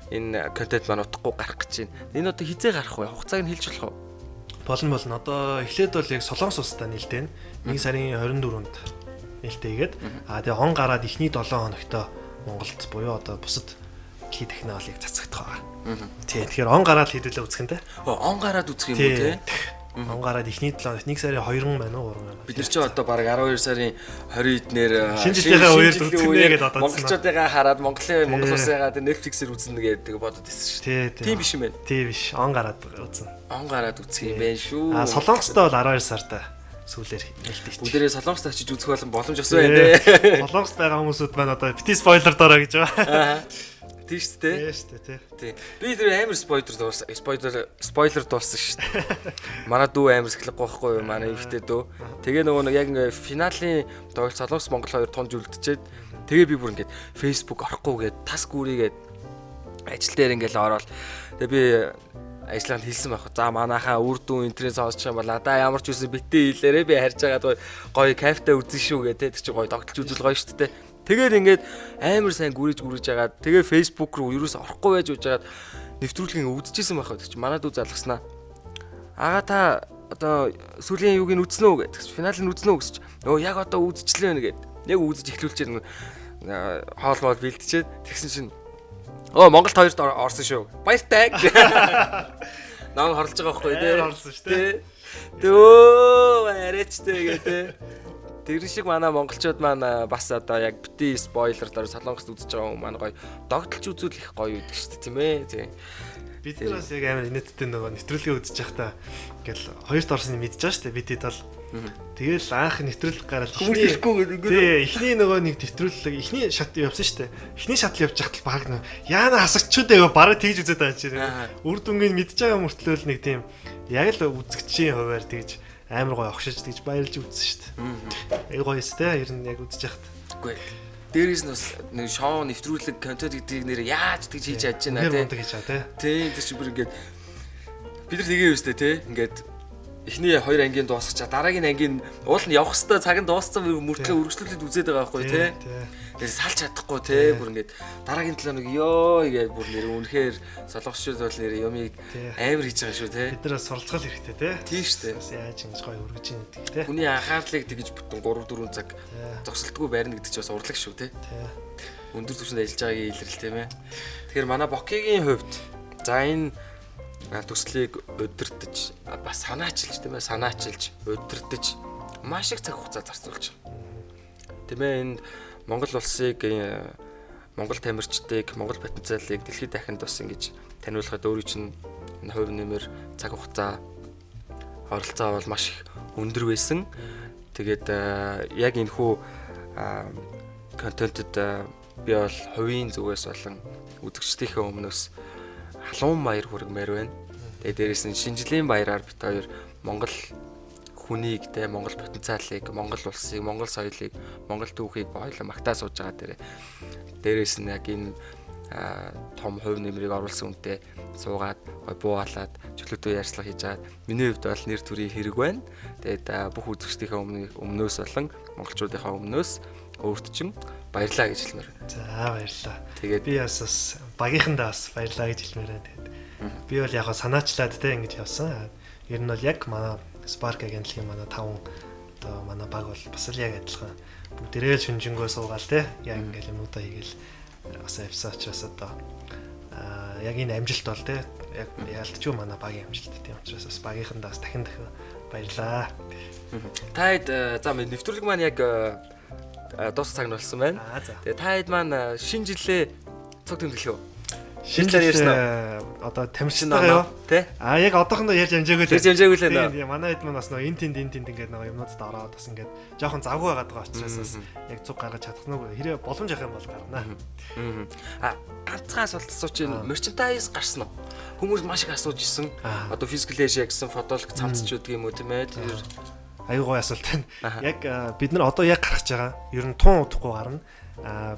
S1: Энэ контент маань утгагүй гарах гэж байна. Энэ одоо хизээ гарах вэ? Хугацааг нь хэлж болох уу?
S2: Болно. Одоо эхлээд бол яг Солонгос улстай нээлттэй 1 сарын 24-нд нээлттэйгээд тэгээ он гараад эхний 7 хоногтой Монголд буюу одоо бусад дэлхийн технологиг цацагдах байгаа. Тийм. Тэгэхээр он гараад хийдүүлээ үзэх юм те.
S1: Он гараад үзэх юм уу те?
S2: Он гараад эхний 7 хоногт 1 сарын 2 байна уу 3 байна.
S1: Бид нар ч одоо баг 12 сарын 20-нд
S2: шинэ жилийнхээ үеэр үзэх гээд одоо
S1: монголчуудыгаа хараад Монгол улсыгаа Netflix-ээр үзнэ гэдэг бодод байсан шүү дээ. Тийм биш юм байна.
S2: Тийм биш. Он гараад үзнэ.
S1: Он гараад үзэх юм байна шүү.
S2: Солонгостой бол 12 сартай сүүлээр нээлттэй чи.
S1: Бүгдээрээ Солонгост очиж үзэх боломж ос байна те.
S2: Солонгост байгаа хүмүүсүүд маань одоо бити спойлер дороо гэж байгаа.
S1: Тийм шүү дээ.
S2: Тийм шүү дээ тий.
S1: Би тэр амар спойлер дууссан шүү дээ. Манай дүү амар сахилахгүй байхгүй юу? Манай ихтэй дүү. Тэгээ нөгөө яг ингээ финалийн тоглолт Солонгос Монгол хоёр тунж үлдчихэд тэгээ би бүр ингээд Facebook орохгүй гээд тас гүрийгээд ажил дээр ингээл ороод тэгээ би ажлаад хэлсэн байх. За манайхаа үр дүн интернет сонсч юм бол надаа ямар ч үсэн битээ хэлээрээ би харж байгаа гоё кафетай үзэн шүү гэдэг. Тэр чинь гоё тогтолж үзэл гоё шүү дээ. Тэгээд ингээд амар сайн гүрэж агаад тэгээ Facebook руу ерөөс орохгүй байж байгаад нэвтрүүлгийн үзчихсэн байх гэдэг чинь манай дүү залгаснаа. Ага та одоо сүүлийн юуг нь үзнэ үү гэдэг. Финалыг үзнэ үү гэж. Өө яг одоо үзчихлээ нэ гэдэг. Яг үзэж эхлүүлчихээр хоолгоол бэлтчихэд тэгсэн чинь Монголд хоёрт орсон шүү. Баяртай. Наа хорлож байгаа байхгүй тий.
S2: Орсон шүү дээ.
S1: Дөө арайчтай гэдэг. Тэр шиг манай монголчууд маань бас одоо яг бити спойлерлоор Солонгост үзэж байгаа хүмүүс маань гоё догтлж үзүүл их гоё үйдэг шүү дээ тийм ээ. Тийм.
S2: Бид нар бас яг амар инээдтэй нөгөө нэвтрүүлгээ үзэж байхдаа ингээл хоёрт орсныг мэдчихэж байгаа шүү дээ. Бидэд бол тэгэл анх нэвтрүүлэг гараад эхний нөгөө нэг нэвтрүүлэг эхний шат явсан шүү дээ. Эхний шатл явж байхад баг нөгөө яана хасагчуд байга бараг тэгж үзээд байгаа чинь. Үр дүнгийн мэдж байгаа мөртлөөл нэг тийм яг л үзэгчийн хуваар тэгж амар гоё огшиж тэгж баярлж үзсэн шүү дээ. Гоё өстэй ер нь яг үзэж яхад.
S1: Үгүй. Дээрээс нь бас нэг шоу нэвтрүүлэг контент гэдгийг нэр яаж тэгж хийж чадж байна те. Тийм тэр чинь бүр ингээд бид нар тэгээ юустэй те. Ингээд эхний 2 ангийн дуусгачаа дараагийн ангийн уул нь явах хэвээр цаг нь дууссан мөртлөө үргэлжлүүлээд үзээд байгаа байхгүй те. Тэр салж чадахгүй те. Бүр ингээд дараагийн 7 хоног ёо игээд бүр нэр үнэхээр солонгосчууд бол нэр юмыг амар хийж байгаа шүү те.
S2: Бид нар суралцгал хэрэгтэй те.
S1: Тийм шүү дээ.
S2: Бас яаж ингэж гоё өргөж ийн гэдэг те.
S1: Хүний анхаарлыг тэгж бүтэн 3-4 цаг зогсолтгүй байрна гэдэг чинь бас урлаг шүү те. Өндөр түвшинд ажиллаж байгаагийн илрэл тийм ээ. Тэгэхээр манай Бокигийн хувьд за энэ төслийг удирдах бас санаачилж тийм ээ санаачилж удирдах маш их цаг хугацаа зарцуулж байгаа. Тийм ээ энэ Монгол улсыг Монгол тамирчдыг Монгол потенциалыг дэлхийд дахинд бас ингэж таниулахад өөрийн чинь хувь нэмэр цаг хугацаа оролцоо бол маш их өндөр байсан. Тэгээд яг энэ хүү контентэд би бол хувийн зүгээс болон үзэгчдийнхээ өмнөөс халуун баяр хүргэмээр байна. Тэгээд дээрээс нь шинжлэлийн баяраар бит хоёр Монгол хүнийг те Монгол потенциалыг, Монгол улсыг, Монгол соёлыг, Монгол түүхийг бойлоо магтаа сууж байгаа дээрээс нь яг энэ том хувь нэмрийг оруулсан үнтэй суугаад буугаалаад чөлөөтэй ярьцлага хийж байгаа. Миний хувьд бол нэр төрийн хэрэг байна. Тэгээд бүх үзэгчдийнхээ өмнөөс болон монголчуудынхаа өмнөөс өөрт чинь баярлаа гэж хэлмээр байна.
S2: За баярлаа.
S1: Тэгээд
S2: би бас багийнхандаа бас баярлаа гэж хэлмээр байна. Тэгээд Би бол яг санаачлаад те ингэж явсан. Ер нь бол яг манай Spark агентлагийн манай 5 одоо манай баг бол бас л яг адилхан бүгдээрээ л шүнжэнгөө суугаал те яг ингээл юмудаа хийгээл бас авсан учраас одоо яг энэ амжилт бол те яг яалтч юу манай багийн амжилт тийм учраас бас багийнхандаа бас дахин баярлаа.
S1: Таад за нэвтрүүлэг маань яг дуус цаг нь болсон байна. Тэгээ таад маань шинэ жилээ цог тэмдэглэв үү?
S2: Шинэ жилээ одоо тамирчтайгаа юу?
S1: Тэ?
S2: Яг одоохондоо ярьж амжаагүй л.
S1: Ярьж амжаагүй л нөө.
S2: Тийм манай хэд маань бас нөө энэ тэнд ингээд нөгөө юмнуудад ороод бас ингээд жоохон завгүй байгаад байгаа учраас бас яг цуг гаргаж чадах нүг хэрэг боломж авах юм бол гарнаа.
S1: Ганцхан асуулт асууж байна. Merchandise гарсан уу? Хүмүүс маш их асууж исэн. Одоо physical age гэсэн фотолог цамцчууд юм уу тийм ээ? Тэр
S2: аюу гой асуулт байна. Яг бид нар одоо яг гаргаж байгаа. Ер нь тун удахгүй гарна.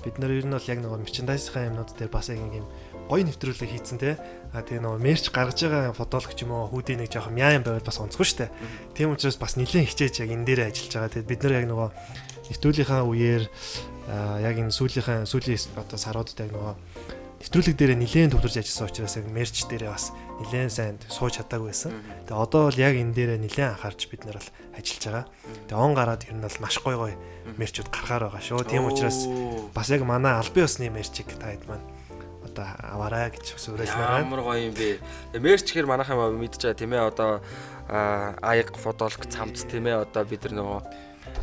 S2: Бид нар ер нь бол яг нөгөө merchandise-ийн юмнууд дээр бас яг юм гоё нэвтрүүлэг хийцэн те. Тэгээ нөгөө мерч гаргаж байгаа фотолог ч юм уу хүүдээ нэг жоохон мяан байвал бас онцгүй штэ. Тийм учраас бас нэлээд хичээж яг энэ дээр ажиллаж байгаа. Тэгээд бид нар яг нөгөө нэвтрүүлгийнхаа үеэр яг энэ сүүлийн одоо саруудад яг нөгөө нэвтрүүлэг дээр нэлээд төвлөрж ажилласан учраас яг мерч дээрээ бас нэлээд сайн сууж чадаагүй байсан. Тэгээ одоо бол яг энэ дээрээ нэлээд анхаарч бид нар бол ажиллаж байгаа. Тэгээ он гараад ер нь бол маш гоё мерчүүд гарахаар байгаа шүү. Тийм учраас бас яг манай албан ёсны мерчийг таад маань одоо аваарай гэж уриалмаар байна.
S1: Ямар гоё юм бэ. Мерч гэхэр манайхаа мэдж байгаа тийм ээ одоо аяг фотолог цамц тийм ээ одоо бид нар нөгөө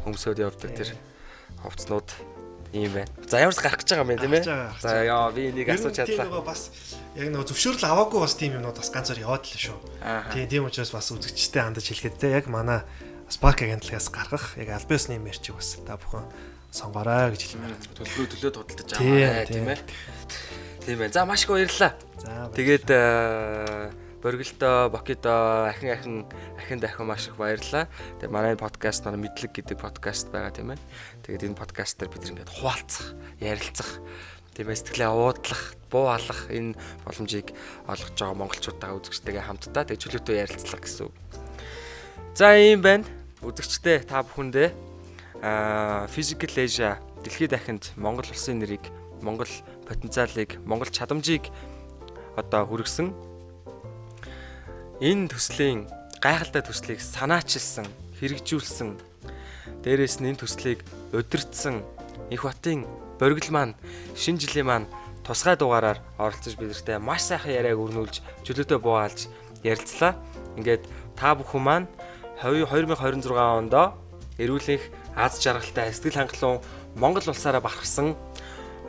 S1: өмсөд явдаг тэр хувцснууд ийм байна. За ямарс гарах гэж байгаа юм тийм ээ. За яа би энийг асууж чадлаа.
S2: Тийм нөгөө бас яг нөгөө зөвшөөрөл аваагүй бас тийм юмнууд бас ганцаар яваад л шүү. Тийм учраас бас үзэгчтэй хандаж хэлэхэд те яг манай Spark агентлагаас гаргах яг албан ёсны мерчийг бас та бүхэн сонгоорой гэж хэлмээр.
S1: Төлбөрөө худалдаж аваарай тийм ээ. Тийм ээ. За маш их баярлалаа.
S2: За
S1: тэгээд Боргилдоо, Бокидо ахин дахин маш их баярлалаа. Тэгээд манай подкаст нар мэдлэг гэдэг подкаст байгаа тийм ээ. Тэгээд энэ подкастаар бид ингээд хуваалцах, ярилцах, тийм ээ сэтгэлээ уудлах, буу алах энэ боломжийг олгож байгаа монголчуудаа үзэгчтэйгээ хамтдаа тэгээд чөлөөтэй ярилцлага гэсэн үг. За ийм байна. Үзэгчтэй та бүхэндээ Physical Asia дэлхийд дахинд Монгол улсын нэрийг, Монгол потенциалыг, Монгол чадамжийг одоо хүргэсэн энэ төслийн гайхалтай төслийг санаачилсан, хэрэгжүүлсэн, дээрээс нь энэ төслийг удирдсан Их Батын Боргил маань шинэ жилийн маань тусгай дугаараар оролцож бидэртээ маш сайхан яриаг өрнүүлж, чөлөөтэй буугаалж ярилцлаа. Ингээд та бүхэн маань 2026 онд эрүүлэх аз жаргалтай сэтгэл хангалуун Монгол улсаараа бахархсан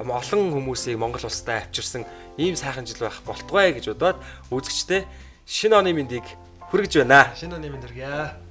S1: олон хүмүүсийг Монгол улстай авчирсан ийм сайхан жил байх болтугай гэж бодоод үзэгчтэй шинэ оны мэндийг хүргэж байна.
S2: Шинэ оны мэнд хүргье.